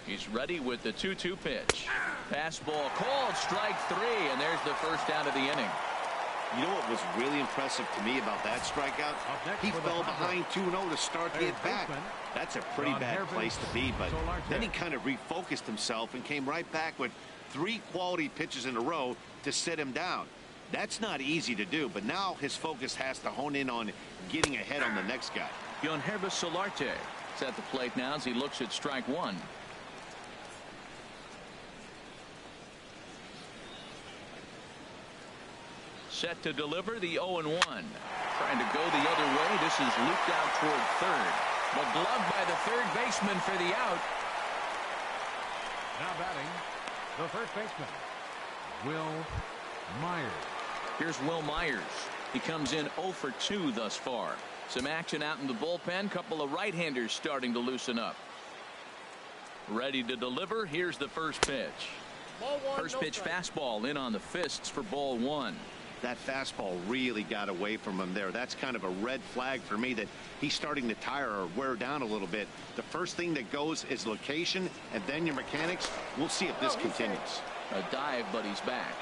He's ready with the 2-2 pitch. Fastball called, strike 3, and there's the first out of the inning. You know what was really impressive to me about that strikeout? He fell behind 2-0 to start the at-bat. That's a pretty bad place to be, but then he kind of refocused himself and came right back with 3 quality pitches in a row to sit him down. That's not easy to do, but now his focus has to hone in on getting ahead on the next guy. Yohannes Solarte is at the plate now as he looks at strike 1. Set to deliver the 0-1. Trying to go the other way. This is looped out toward third. But gloved by the third baseman for the out. Now batting, the first baseman, Will Myers. Here's Will Myers. He comes in 0 for 2 thus far. Some action out in the bullpen. Couple of right-handers starting to loosen up. Ready to deliver. Here's the first pitch. First pitch fastball in on the fists for ball 1. That fastball really got away from him there. That's kind of a red flag for me that he's starting to tire or wear down a little bit. The first thing that goes is location and then your mechanics. We'll see if this continues. A dive, but he's back.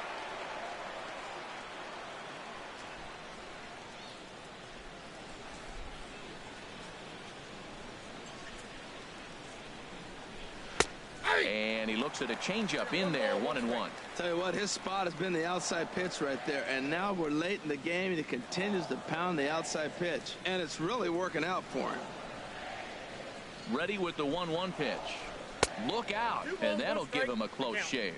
And he looks at a changeup in there, 1-1. Tell you what, his spot has been the outside pitch right there, and now we're late in the game and he continues to pound the outside pitch, and it's really working out for him. Ready with the 1-1 pitch. Look out, and that'll give him a close shave.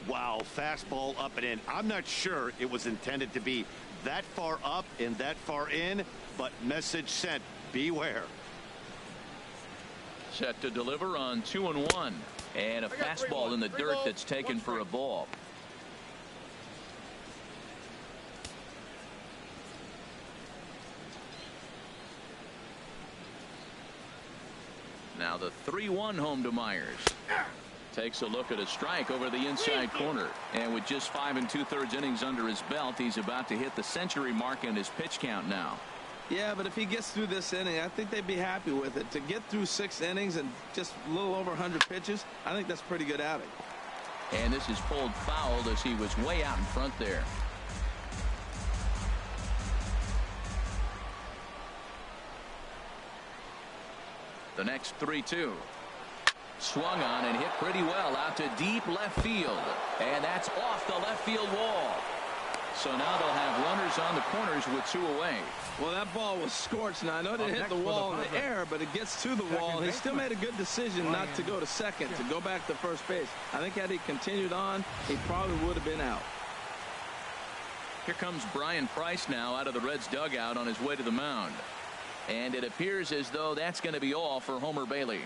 Wow, fastball up and in. I'm not sure it was intended to be that far up and that far in, but message sent, beware. Set to deliver on 2-1. And a fastball in the dirt that's taken for a ball. Now the 3-1 home to Myers. Takes a look at a strike over the inside corner. And with just 5 2/3 innings under his belt, he's about to hit the century mark in his pitch count now. Yeah, but if he gets through this inning, I think they'd be happy with it. To get through 6 innings and just a little over 100 pitches, I think that's a pretty good outing. And this is pulled foul as he was way out in front there. The next 3-2. Swung on and hit pretty well out to deep left field. And that's off the left field wall. So now they'll have runners on the corners with 2 away. Well, that ball was scorched. Now, I know it didn't hit the wall in the air, but it gets to the wall. He still made a good decision not to go to second, to go back to first base. I think had he continued on, he probably would have been out. Here comes Brian Price now out of the Reds dugout on his way to the mound. And it appears as though that's going to be all for Homer Bailey.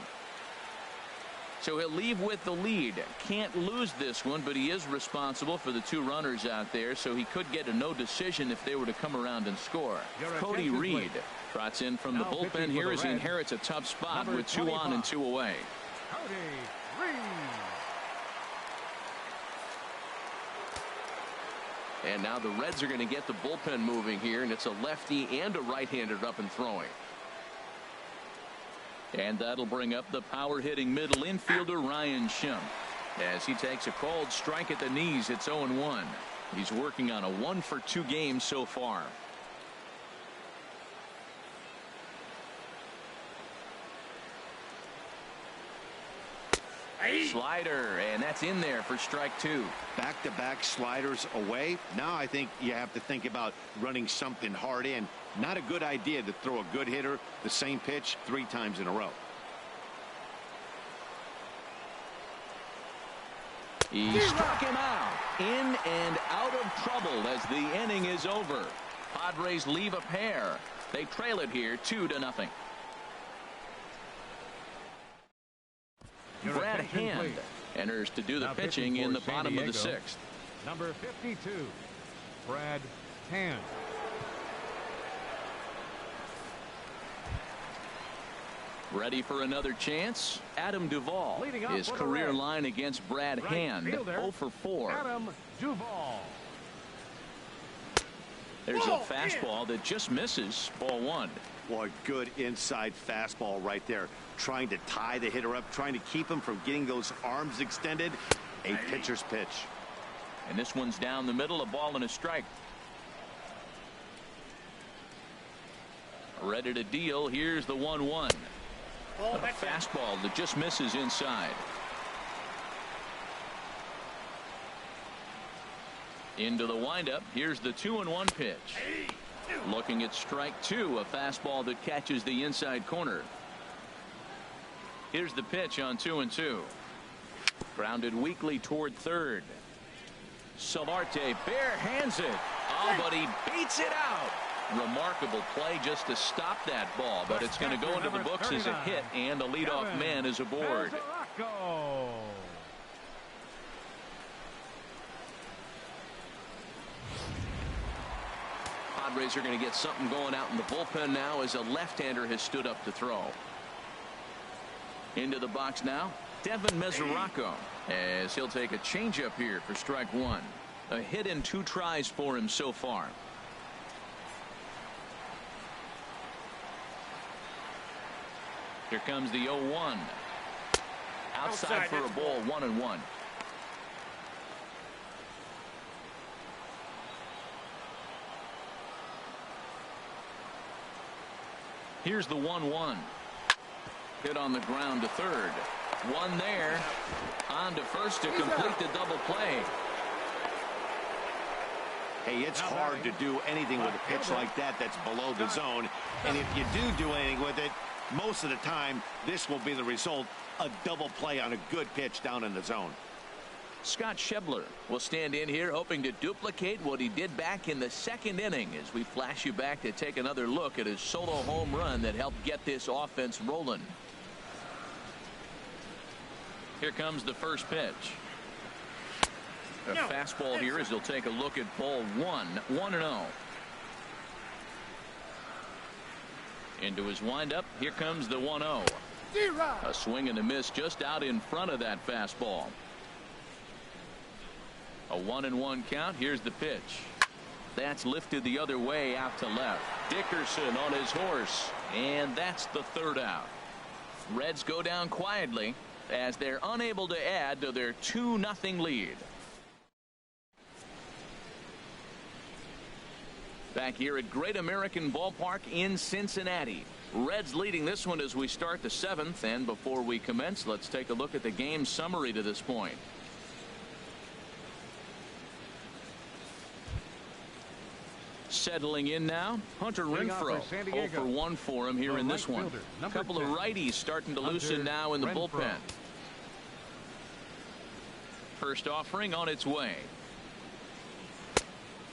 So he'll leave with the lead. Can't lose this one, but he is responsible for the 2 runners out there, so he could get a no decision if they were to come around and score. Cody Reed trots in from the bullpen here as he inherits a tough spot with 2 on and 2 away. Cody Reed. And now the Reds are going to get the bullpen moving here, and it's a lefty and a right-hander up and throwing. And that'll bring up the power-hitting middle infielder Ryan Schimpf. As he takes a cold strike at the knees, it's 0-1. He's working on a 1 for 2 game so far. Slider, and that's in there for strike 2. Back-to-back sliders away. Now I think you have to think about running something hard in. Not a good idea to throw a good hitter the same pitch 3 times in a row. He struck him out. In and out of trouble as the inning is over. Padres leave a pair. They trail it here 2-0. Brad Hand enters to do the pitching in the bottom of the 6th. Number 52, Brad Hand. Ready for another chance? Adam Duvall. Leading off His for the career Reds, line against Brad right Hand, fielder, 0 for 4. Adam Duvall. There's a fastball that just misses. Ball 1. Boy, good inside fastball right there. Trying to tie the hitter up, trying to keep him from getting those arms extended. A pitcher's pitch. And this one's down the middle, a ball and a strike. Ready to deal. Here's the 1-1. A fastball that just misses inside. Into the windup. Here's the 2-1 pitch. Looking at strike 2, a fastball that catches the inside corner. Here's the pitch on 2-2. Grounded weakly toward third. Solarte bare hands it. Oh, but he beats it out. Remarkable play just to stop that ball, but it's going to go into the books as a hit, and the leadoff man is aboard. Padres are going to get something going out in the bullpen now as a left-hander has stood up to throw. Into the box now, Devin Mesoraco, as he'll take a changeup here for strike 1. A hit in 2 tries for him so far. Here comes the 0-1. Outside for a ball, 1-1. Here's the 1-1. Hit on the ground to third. One there. On to first to complete the double play. Hey, it's hard to do anything with a pitch like that that's below the zone. And if you do anything with it, most of the time, this will be the result. A double play on a good pitch down in the zone. Scott Schebler will stand in here hoping to duplicate what he did back in the 2nd inning as we flash you back to take another look at his solo home run that helped get this offense rolling. Here comes the first pitch. A fastball here as he'll take a look at ball 1. 1-0. Into his windup. Here comes the 1-0. A swing and a miss just out in front of that fastball. A 1-1 count. Here's the pitch. That's lifted the other way out to left. Dickerson on his horse. And that's the 3rd out. Reds go down quietly as they're unable to add to their 2-0 lead. Back here at Great American Ballpark in Cincinnati. Reds leading this one as we start the 7th. And before we commence, let's take a look at the game summary to this point. Settling in now, Hunter Renfroe. 0 for 1 for him here in this one. A couple of righties starting to loosen now in the bullpen. First offering on its way.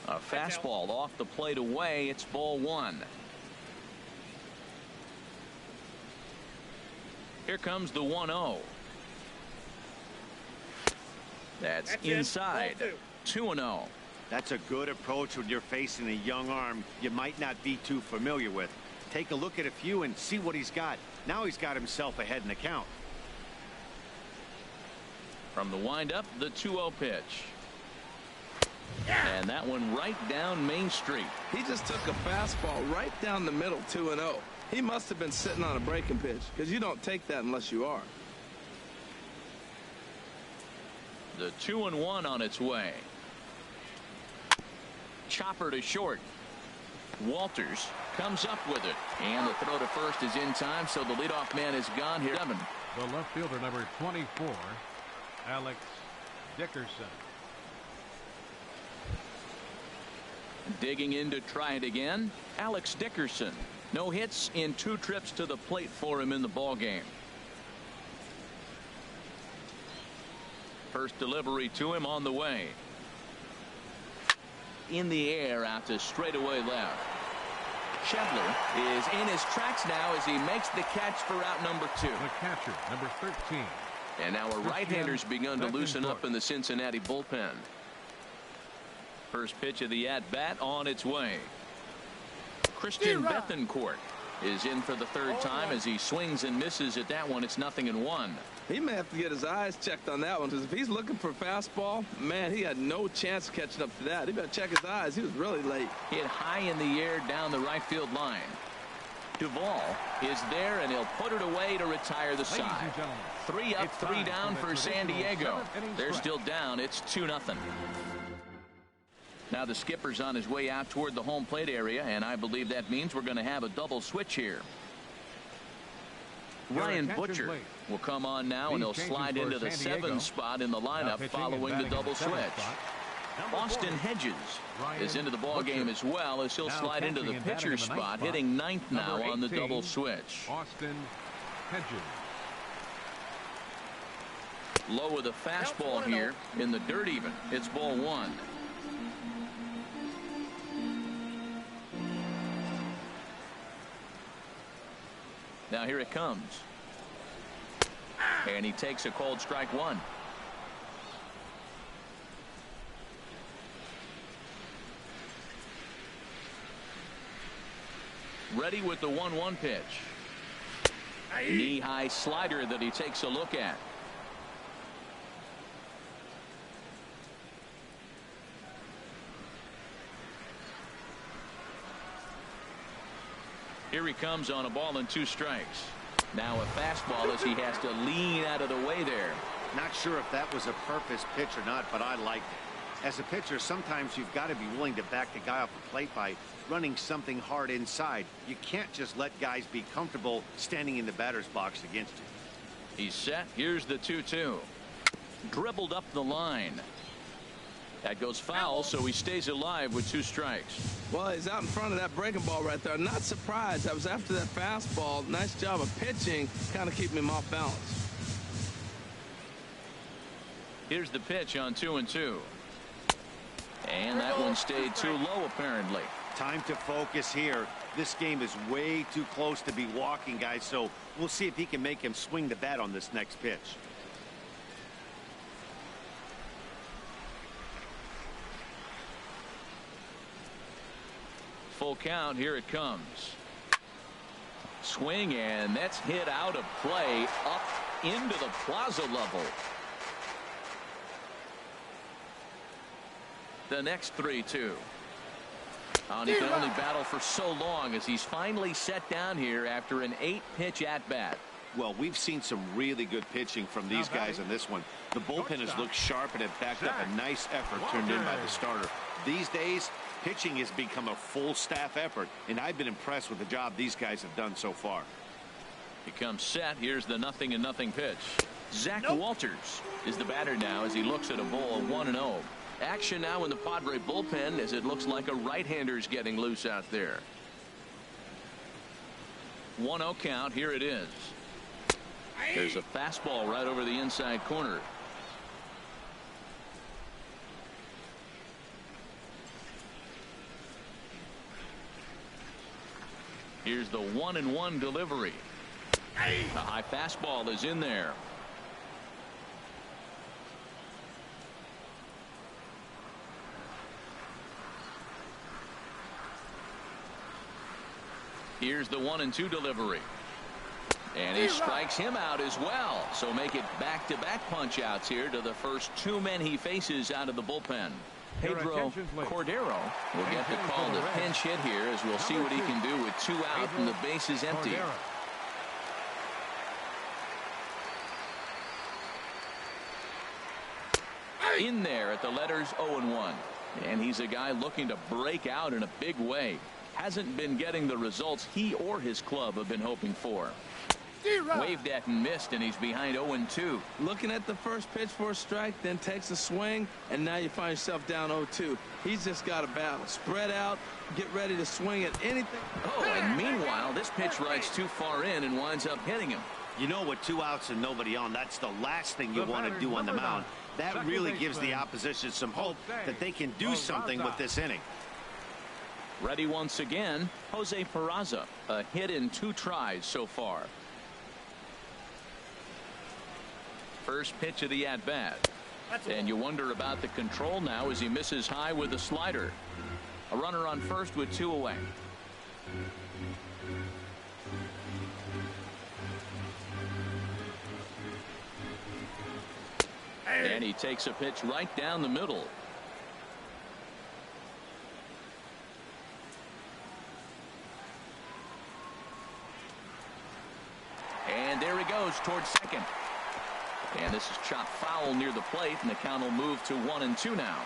A fastball off the plate away. It's ball 1. Here comes the 1-0. That's inside. 2-0. That's a good approach when you're facing a young arm you might not be too familiar with. Take a look at a few and see what he's got. Now he's got himself ahead in the count. From the windup, the 2-0 pitch. And that one right down Main Street. He just took a fastball right down the middle, 2-0. He must have been sitting on a breaking pitch because you don't take that unless you are. The 2-1 on its way. Chopper to short. Walters comes up with it. And the throw to first is in time, so the leadoff man is gone here. The left fielder, number 24, Alex Dickerson. Digging in to try it again, Alex Dickerson. No hits in 2 trips to the plate for him in the ballgame. First delivery to him on the way. In the air out to straightaway left. Schebler is in his tracks now as he makes the catch for out number 2. The catcher, number 13. And now a right-hander's begun to loosen up in the Cincinnati bullpen. First pitch of the at-bat on its way. Christian Bethancourt is in for the third time as he swings and misses at that one. It's 0-1. He may have to get his eyes checked on that one, because if he's looking for fastball, man, he had no chance of catching up to that. He better check his eyes. He was really late. Hit high in the air down the right field line. Duvall is there, and he'll put it away to retire the side. 3 up, 3 down for San Diego. They're still down. It's 2-0. Now the skipper's on his way out toward the home plate area, and I believe that means we're going to have a double switch here. Ryan Butcher will come on now, and he'll slide into the 7th spot in the lineup following the double switch. Austin Hedges is into the ball game as well, as he'll slide into the pitcher's spot, hitting 9th now on the double switch. Austin Hedges. Low with a fastball here in the dirt even. It's ball 1. Now here it comes. And he takes a called strike 1. Ready with the 1-1 pitch. Knee-high slider that he takes a look at. Here he comes on a ball and 2 strikes. Now a fastball as he has to lean out of the way there. Not sure if that was a purpose pitch or not, but I liked it. As a pitcher, sometimes you've got to be willing to back the guy off the plate by running something hard inside. You can't just let guys be comfortable standing in the batter's box against you. He's set. Here's the 2-2. Dribbled up the line. That goes foul, so he stays alive with 2 strikes. Well, he's out in front of that breaking ball right there. Not surprised. I was after that fastball. Nice job of pitching, kind of keeping him off balance. Here's the pitch on 2-2. And that one stayed too low, apparently. Time to focus here. This game is way too close to be walking, guys, so we'll see if he can make him swing the bat on this next pitch. Full count. Here it comes. Swing, and that's hit out of play up into the plaza level. The next 3-2. And he can only battle for so long as he's finally set down here after an 8-pitch at-bat. Well, we've seen some really good pitching from these guys in this one. The bullpen has looked sharp and have backed up a nice effort turned in by the starter. These days, pitching has become a full staff effort, and I've been impressed with the job these guys have done so far. He comes set. Here's the 0-0 pitch. Zach Walters is the batter now as he looks at a ball of 1-0. Action now in the Padre bullpen as it looks like a right-hander's getting loose out there. 1-0 count. Here it is. There's a fastball right over the inside corner. Here's the 1-1 delivery. The high fastball is in there. Here's the 1-2 delivery. And he strikes him out as well. So make it back-to-back punch-outs here to the first 2 men he faces out of the bullpen. Pedro Cordero will get the call to pinch hit here as we'll see what he can do with 2 out and the base is empty. In there at the letters 0-1. And he's a guy looking to break out in a big way. Hasn't been getting the results he or his club have been hoping for. Waved at and missed, and he's behind 0-2. Looking at the first pitch for a strike, then takes a swing, and now you find yourself down 0-2. He's just got a battle. Spread out, get ready to swing at anything. Oh, and meanwhile, this pitch rides too far in and winds up hitting him. You know, with 2 outs and nobody on, that's the last thing you want to do on the mound. That really gives the opposition some hope that they can do something with this inning. Ready once again, Jose Peraza. A hit in 2 tries so far. First pitch of the at-bat. And you wonder about the control now as he misses high with a slider. A runner on first with 2 away. And he takes a pitch right down the middle. And there he goes towards second. And this is chopped foul near the plate, and the count will move to 1-2 now.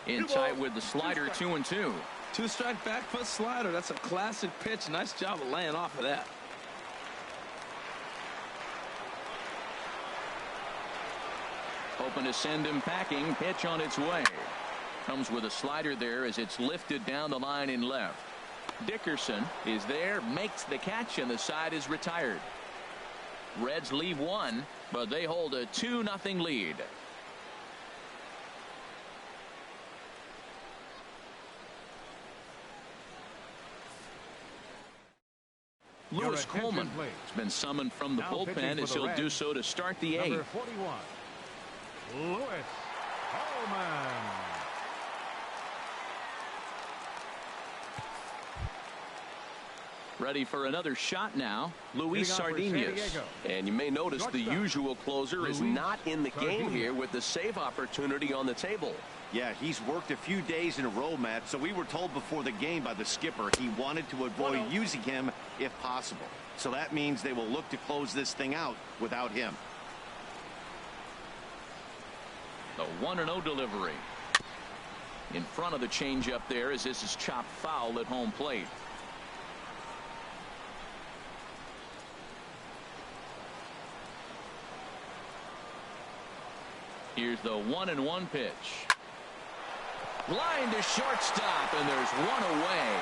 In tight with the slider, 2-2. Two-strike back foot slider. That's a classic pitch. Nice job of laying off of that. Hoping to send him packing. Pitch on its way. Comes with a slider there as it's lifted down the line in left. Dickerson is there, makes the catch, and the side is retired. Reds leave one, but they hold a 2-0 lead. Lewis Coleman has been summoned from the bullpen as he'll do so to start the eighth. Number 41, Lewis Coleman. Ready for another shot now, Luis Sardinas. And you may notice the usual closer is not in the game here with the save opportunity on the table. Yeah, he's worked a few days in a row, Matt, so we were told before the game by the skipper he wanted to avoid using him if possible. So that means they will look to close this thing out without him. The 1-0 delivery. In front of the changeup there as this is chopped foul at home plate. Here's the 1-1 pitch. Line to shortstop, and there's one away.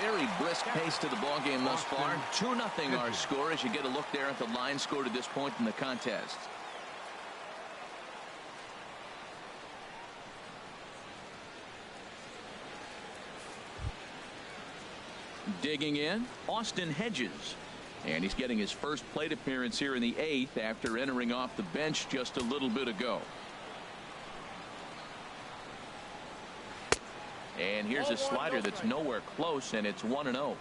Very brisk pace to the ball game thus far. 2-0 our score as you get a look there at the line score to this point in the contest. Digging in, Austin Hedges. And he's getting his first plate appearance here in the eighth after entering off the bench just a little bit ago. And here's a slider that's nowhere close, and it's 1-0.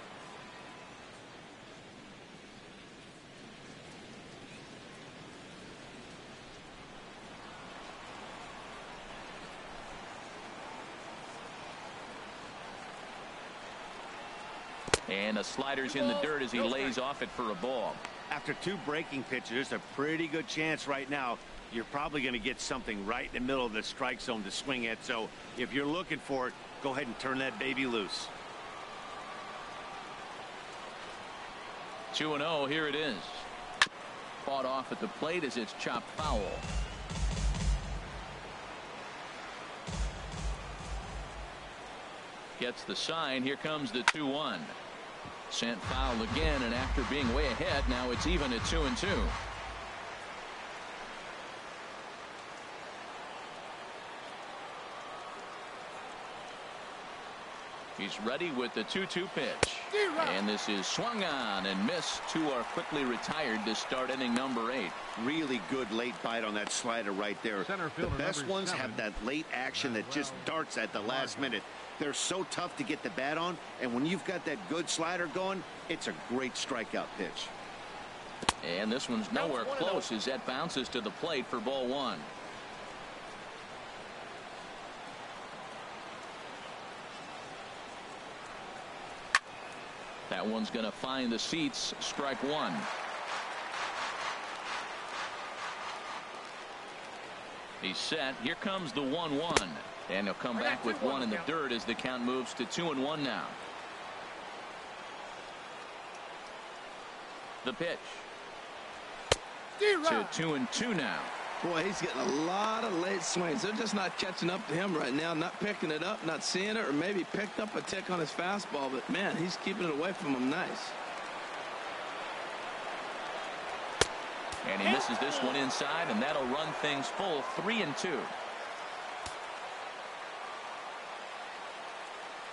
And the slider's in the dirt as he lays off it for a ball. After two breaking pitches, a pretty good chance right now. You're probably going to get something right in the middle of the strike zone to swing at. So if you're looking for it, go ahead and turn that baby loose. 2-0, here it is. Fought off at the plate as it's chopped foul. Gets the sign. Here comes the 2-1. Sent foul again, and after being way ahead, now it's even at 2-2. He's ready with the 2-2 pitch. And this is swung on and missed. Two are quickly retired to start inning number 8. Really good late bite on that slider right there. The best ones have that late action that just darts at the last minute. They're so tough to get the bat on, and when you've got that good slider going, it's a great strikeout pitch. And this one's nowhere close as that bounces to the plate for ball 1. That one's going to find the seats. Strike 1. He's set. Here comes the 1-1. And he'll come back with one in the dirt as the count moves to 2-1 now. The pitch. To 2-2 now. Boy, he's getting a lot of late swings. They're just not catching up to him right now, not picking it up, not seeing it, or maybe picked up a tick on his fastball. But, man, he's keeping it away from him nice. And he misses this one inside, and that'll run things full 3-2.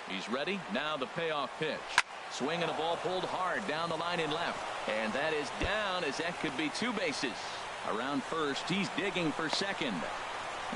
He's ready. Now the payoff pitch. Swinging a ball pulled hard down the line in left. And that is down as that could be 2 bases. Around first, he's digging for second.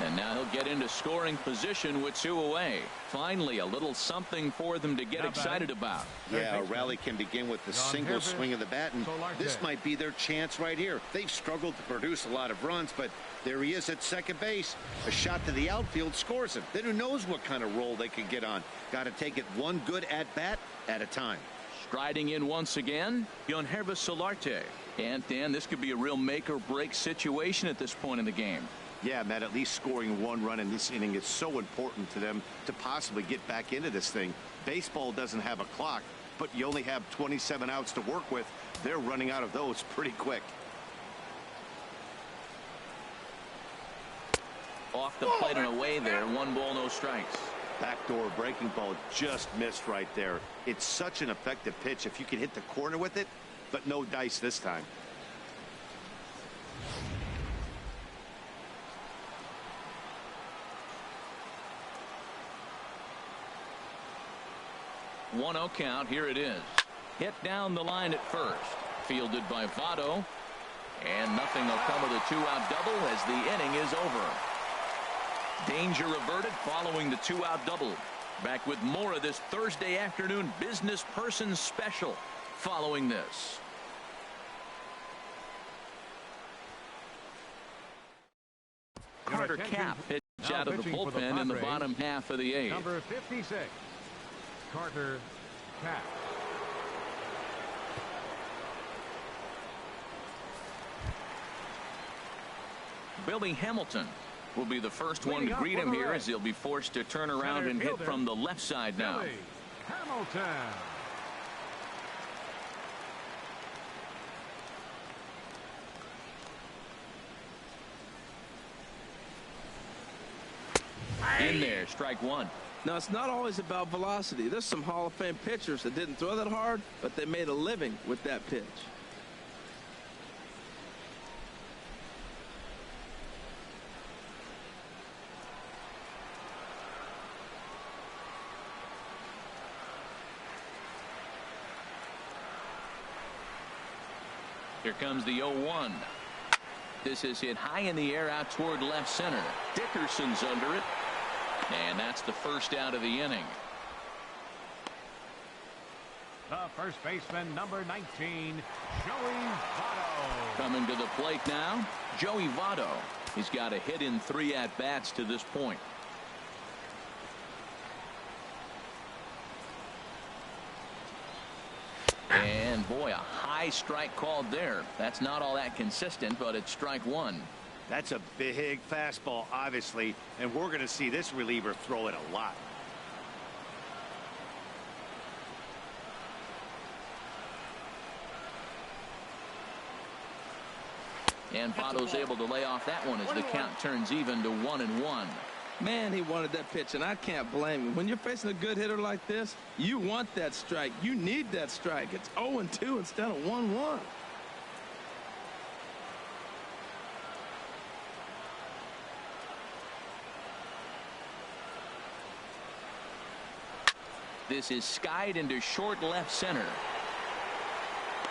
And now he'll get into scoring position with 2 away. Finally, a little something for them to get excited about. Yeah, a rally can begin with the single swing of the bat, and this might be their chance right here. They've struggled to produce a lot of runs, but there he is at second base. A shot to the outfield scores him. Then who knows what kind of roll they could get on. Got to take it one good at-bat at a time. Striding in once again, Yonhervis Solarte. And, Dan, this could be a real make-or-break situation at this point in the game. Yeah, Matt, at least scoring 1 run in this inning is so important to them to possibly get back into this thing. Baseball doesn't have a clock, but you only have 27 outs to work with. They're running out of those pretty quick. Off the plate and away there. 1 ball, no strikes. Backdoor breaking ball just missed right there. It's such an effective pitch if you can hit the corner with it, but no dice this time. One 0 count. Here it is. Hit down the line at first. Fielded by Votto. And nothing will come of the 2-out double as the inning is over. Danger averted following the 2-out double. Back with more of this Thursday afternoon business person special following this. Carter Cap pitched out of the bullpen in the bottom half of the 8th. Number 56, Carter Cap. Billy Hamilton will be the first one to greet him here as he'll be forced to turn around and hit from the left side now. Billy Hamilton. In there, strike 1. Now, it's not always about velocity. There's some Hall of Fame pitchers that didn't throw that hard, but they made a living with that pitch. Here comes the 0-1. This is hit high in the air out toward left center. Dickerson's under it. And that's the first out of the inning. The first baseman, number 19, Joey Votto. Coming to the plate now, Joey Votto. He's got a hit in 3 at-bats to this point. And boy, a high strike called there. That's not all that consistent, but it's strike 1. That's a big fastball, obviously, and we're going to see this reliever throw it a lot. And Votto's able to lay off that one as the count turns even to 1-1. Man, he wanted that pitch, and I can't blame him. When you're facing a good hitter like this, you want that strike. You need that strike. It's 0-2 instead of 1-1. This is skied into short left center.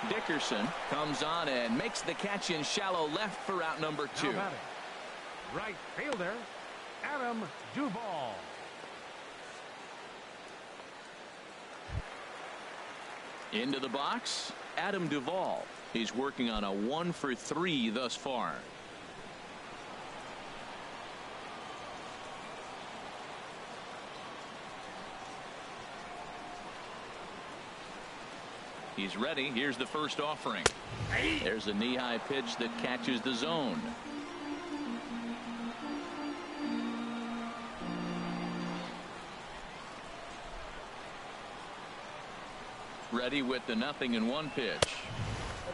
Dickerson comes on and makes the catch in shallow left for out number 2. Right fielder, Adam Duvall. Into the box, Adam Duvall. He's working on a 1-for-3 thus far. He's ready. Here's the first offering. There's a knee-high pitch that catches the zone. Ready with the 0-1 pitch.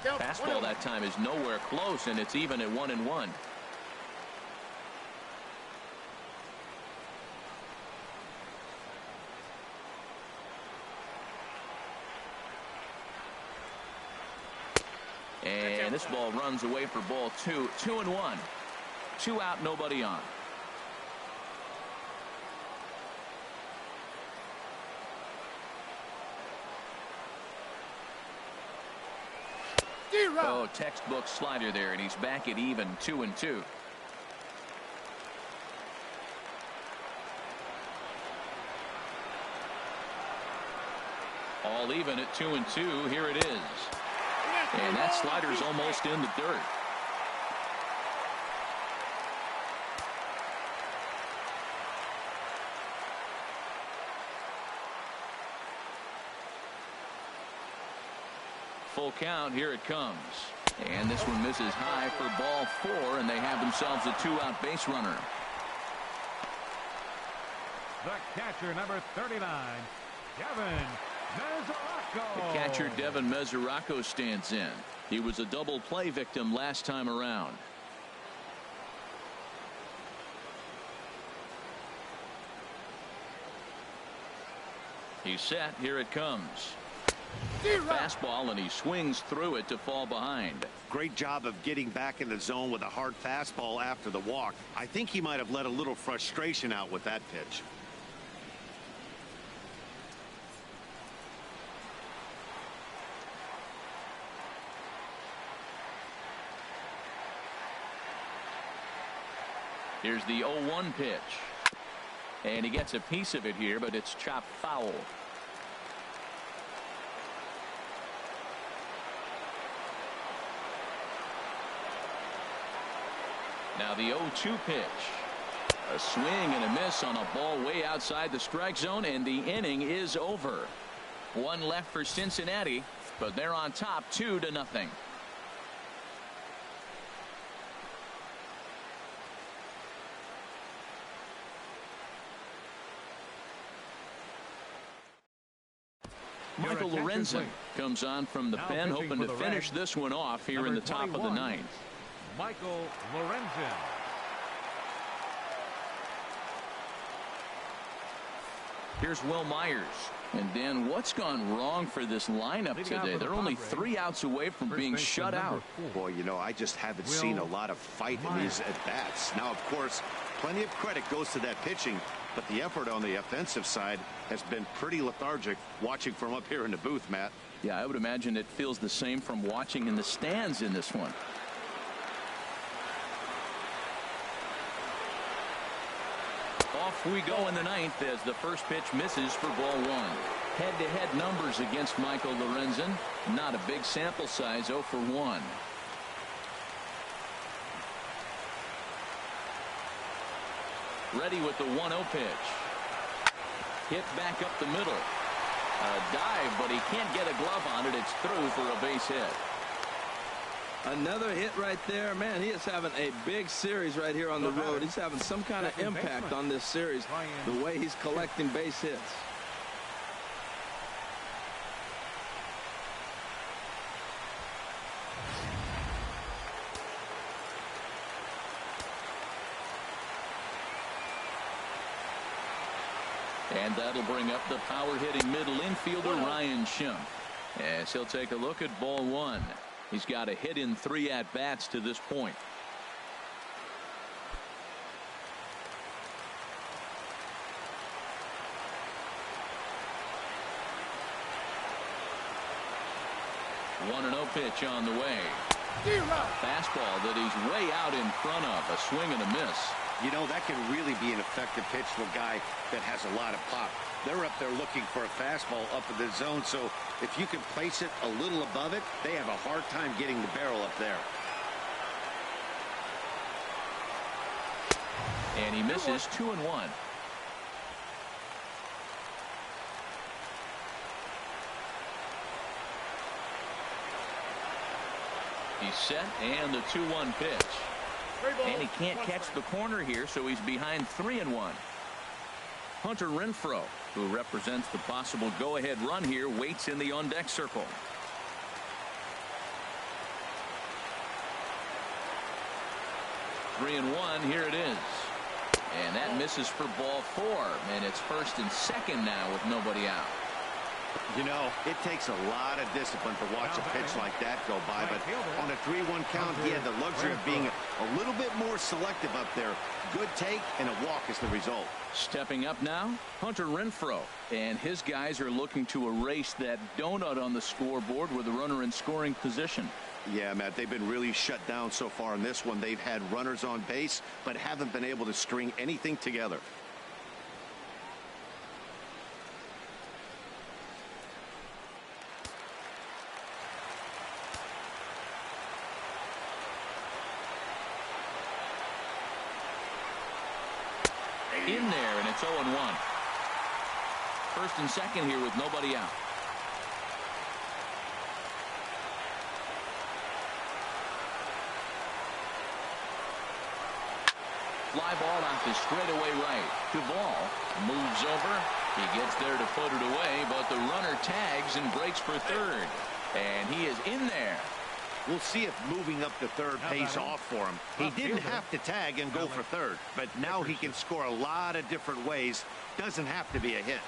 Fastball that time is nowhere close, and it's even at 1-1. And this ball runs away for ball 2. 2-1. 2 out, nobody on. Oh, textbook slider there, and he's back at even 2-2. All even at 2-2. Here it is. And that slider's almost in the dirt. Full count. Here it comes. And this one misses high for ball 4, and they have themselves a 2-out base runner. The catcher, number 39, Devin Mesoraco. The catcher, Devin Mesoraco, stands in. He was a double play victim last time around. He's set. Here it comes. Fastball, and he swings through it to fall behind. Great job of getting back in the zone with a hard fastball after the walk. I think he might have let a little frustration out with that pitch. Here's the 0-1 pitch. And he gets a piece of it here, but it's chopped foul. Now the 0-2 pitch. A swing and a miss on a ball way outside the strike zone, and the inning is over. One left for Cincinnati, but they're on top 2-0. Michael Lorenzen comes on from the pen, hoping to finish this one off here in the top of the ninth. Michael Lorenzen. Here's Will Myers. And Dan, what's gone wrong for this lineup today? They're only 3 outs away from being shut out. Boy, you know, I just haven't seen a lot of fight in these at-bats. Now, of course, plenty of credit goes to that pitching, but the effort on the offensive side has been pretty lethargic watching from up here in the booth, Matt. Yeah, I would imagine it feels the same from watching in the stands in this one. Off we go in the ninth as the first pitch misses for ball 1. Head-to-head numbers against Michael Lorenzen. Not a big sample size, 0 for 1. Ready with the 1-0 pitch. Hit back up the middle. A dive, but he can't get a glove on it. It's through for a base hit. Another hit right there. Man, he is having a big series right here on the road. He's having some kind of impact on this series, the way he's collecting base hits. And that'll bring up the power-hitting middle infielder Ryan Schimpf, as he'll take a look at ball 1. He's got a hit in 3 at-bats to this point. One 1-0 pitch on the way. Fastball that he's way out in front of. A swing and a miss. You know, that can really be an effective pitch to a guy that has a lot of pop. They're up there looking for a fastball up in the zone, so if you can place it a little above it, they have a hard time getting the barrel up there. And he misses 2-1. He's set, and the 2-1 pitch. And he can't catch the corner here, so he's behind 3-1. Hunter Renfroe, who represents the possible go-ahead run here, waits in the on-deck circle. Three and one. Here it is. And that misses for ball 4. And it's first and second now with nobody out. You know, it takes a lot of discipline to watch a pitch like that go by, but on a 3-1 count, he had the luxury of being a little bit more selective up there. Good take, and a walk is the result. Stepping up now, Hunter Renfroe, and his guys are looking to erase that donut on the scoreboard with a runner in scoring position. Yeah, Matt, they've been really shut down so far in this one. They've had runners on base, but haven't been able to string anything together. in there, and it's 0-1. First and second here with nobody out. Fly ball out to straightaway right. Duvall moves over. He gets there to put it away, but the runner tags and breaks for third. And he is in there. We'll see if moving up to third pays off for him. He didn't have to tag and go for third, but now he can score a lot of different ways. Doesn't have to be a hit.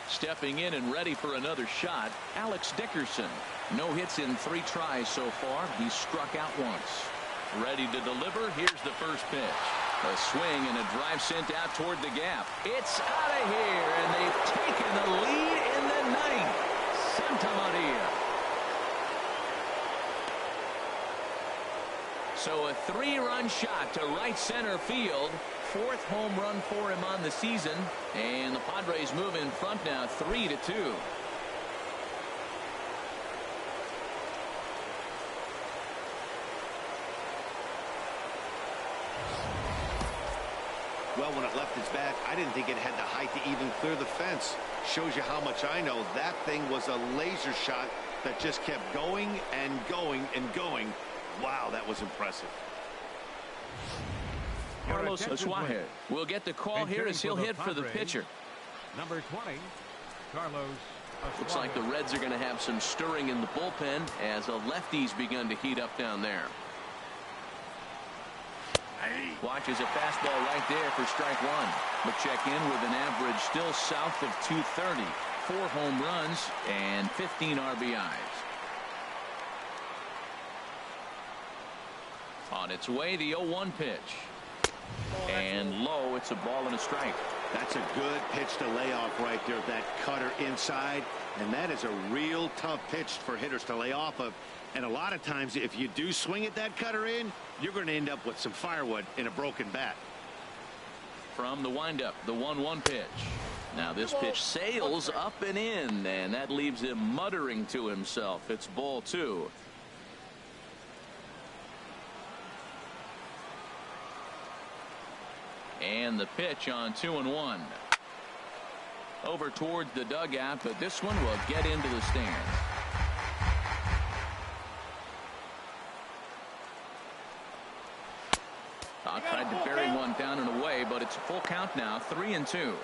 Stepping in and ready for another shot, Alex Dickerson. No hits in 3 tries so far. He's struck out once. Ready to deliver. Here's the first pitch. A swing and a drive sent out toward the gap. It's out of here, and they've taken the lead in the 9th. Santa Maria. So a 3-run shot to right center field. 4th home run for him on the season. And the Padres move in front now 3-2. Well, when it left its bat, I didn't think it had the height to even clear the fence. Shows you how much I know. That thing was a laser shot that just kept going and going and going. Wow, that was impressive. Carlos Asuaje will get the call here as he'll hit for the pitcher. Number 20, Carlos Asuaje. Looks like the Reds are going to have some stirring in the bullpen as a lefty's begun to heat up down there. Watches a fastball right there for strike one. But check in with an average still south of 230. 4 home runs and 15 RBIs. On its way, the 0-1 pitch. And low, it's a ball and a strike. That's a good pitch to lay off right there. That cutter inside. And that is a real tough pitch for hitters to lay off of. And a lot of times, if you do swing at that cutter in, you're going to end up with some firewood in a broken bat. From the windup, the 1-1 pitch. Now this pitch sails up and in, and that leaves him muttering to himself. It's ball 2. And the pitch on 2-1. Over towards the dugout, but this one will get into the stands. Tried to bury one down and away, but it's a full count now. 3-2.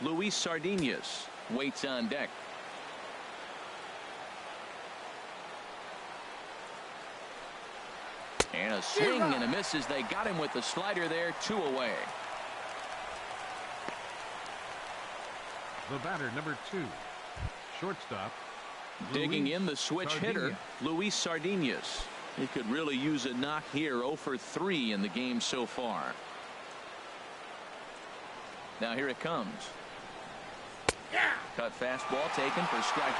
Luis Sardinas waits on deck. And a swing and a miss as they got him with the slider there. 2 away. The batter, number 2, shortstop. Digging in the switch hitter, Luis Sardinas. He could really use a knock here. 0 for 3 in the game so far. Now here it comes. Cut fastball taken for strike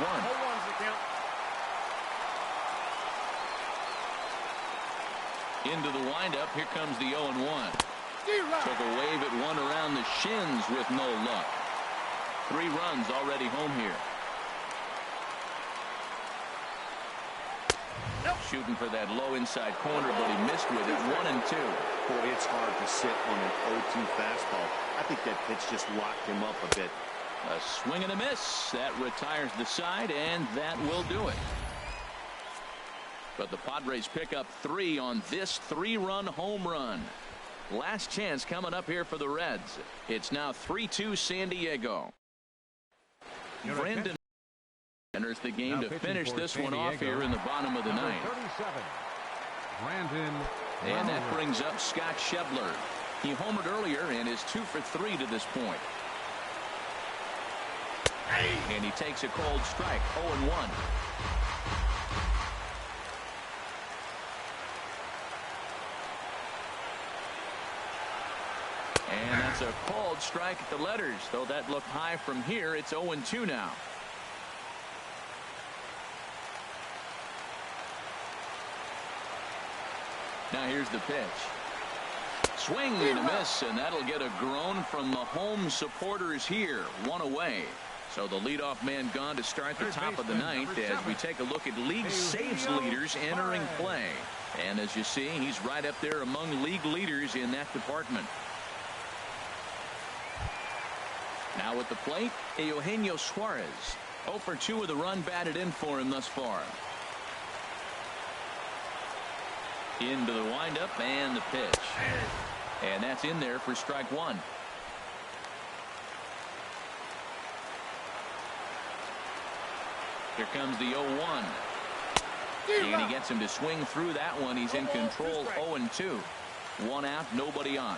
1. Into the windup. Here comes the 0-1. Took a wave at one around the shins with no luck. 3 runs already home here. Shooting for that low inside corner, but he missed with it. 1-2. Boy, it's hard to sit on an 0-2 fastball. I think that pitch just locked him up a bit. A swing and a miss. That retires the side, and that will do it. But the Padres pick up 3 on this 3-run home run. Last chance coming up here for the Reds. It's now 3-2 San Diego. Brandon enters the game to finish this one off here in the bottom of the 9th. 37, Brandon. And that brings up Scott Schebler. He homered earlier and is 2 for 3 to this point. And he takes a cold strike. 0-1. And that's a called strike at the letters. Though that looked high from here, it's 0-2 now. Now here's the pitch. Swing and a miss, and that'll get a groan from the home supporters here. 1 away. So the leadoff man gone to start the top of the ninth as we take a look at league saves leaders entering play. And as you see, he's right up there among league leaders in that department. Now at the plate, Eugenio Suarez. 0 for 2 with a run batted in for him thus far. Into the windup and the pitch. And that's in there for strike one. Here comes the 0-1. And he gets him to swing through that one. He's in control. 0-2. 1 out, nobody on.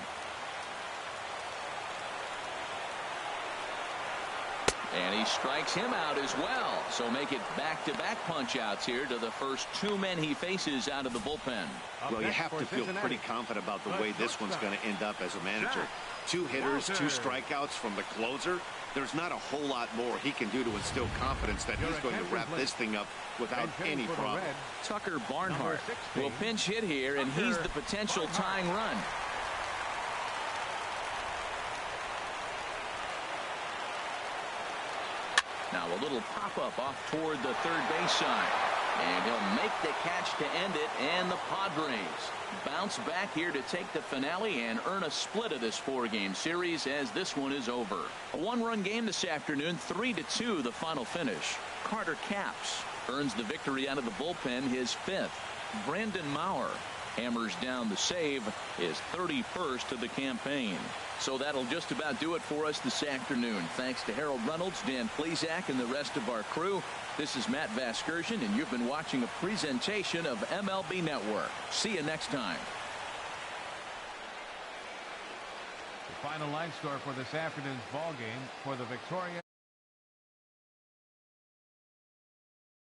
And he strikes him out as well. So make it back-to-back punch-outs here to the first 2 men he faces out of the bullpen. Well, you have to feel pretty confident about the way this one's going to end up as a manager. 2 hitters, 2 strikeouts from the closer. There's not a whole lot more he can do to instill confidence that he's going to wrap this thing up without any problem. Tucker Barnhart will pinch hit here, and he's the potential tying run. Now a little pop-up off toward the third base side. And he'll make the catch to end it, and the Padres bounce back here to take the finale and earn a split of this 4-game series as this one is over. A 1-run game this afternoon, 3-2 the final finish. Carter Capps earns the victory out of the bullpen, his 5th. Brandon Maurer hammers down the save, his 31st of the campaign. So that'll just about do it for us this afternoon. Thanks to Harold Reynolds, Dan Plesac, and the rest of our crew. This is Matt Vasgersian, and you've been watching a presentation of MLB Network. See you next time. The final line score for this afternoon's ball game for the Victoria.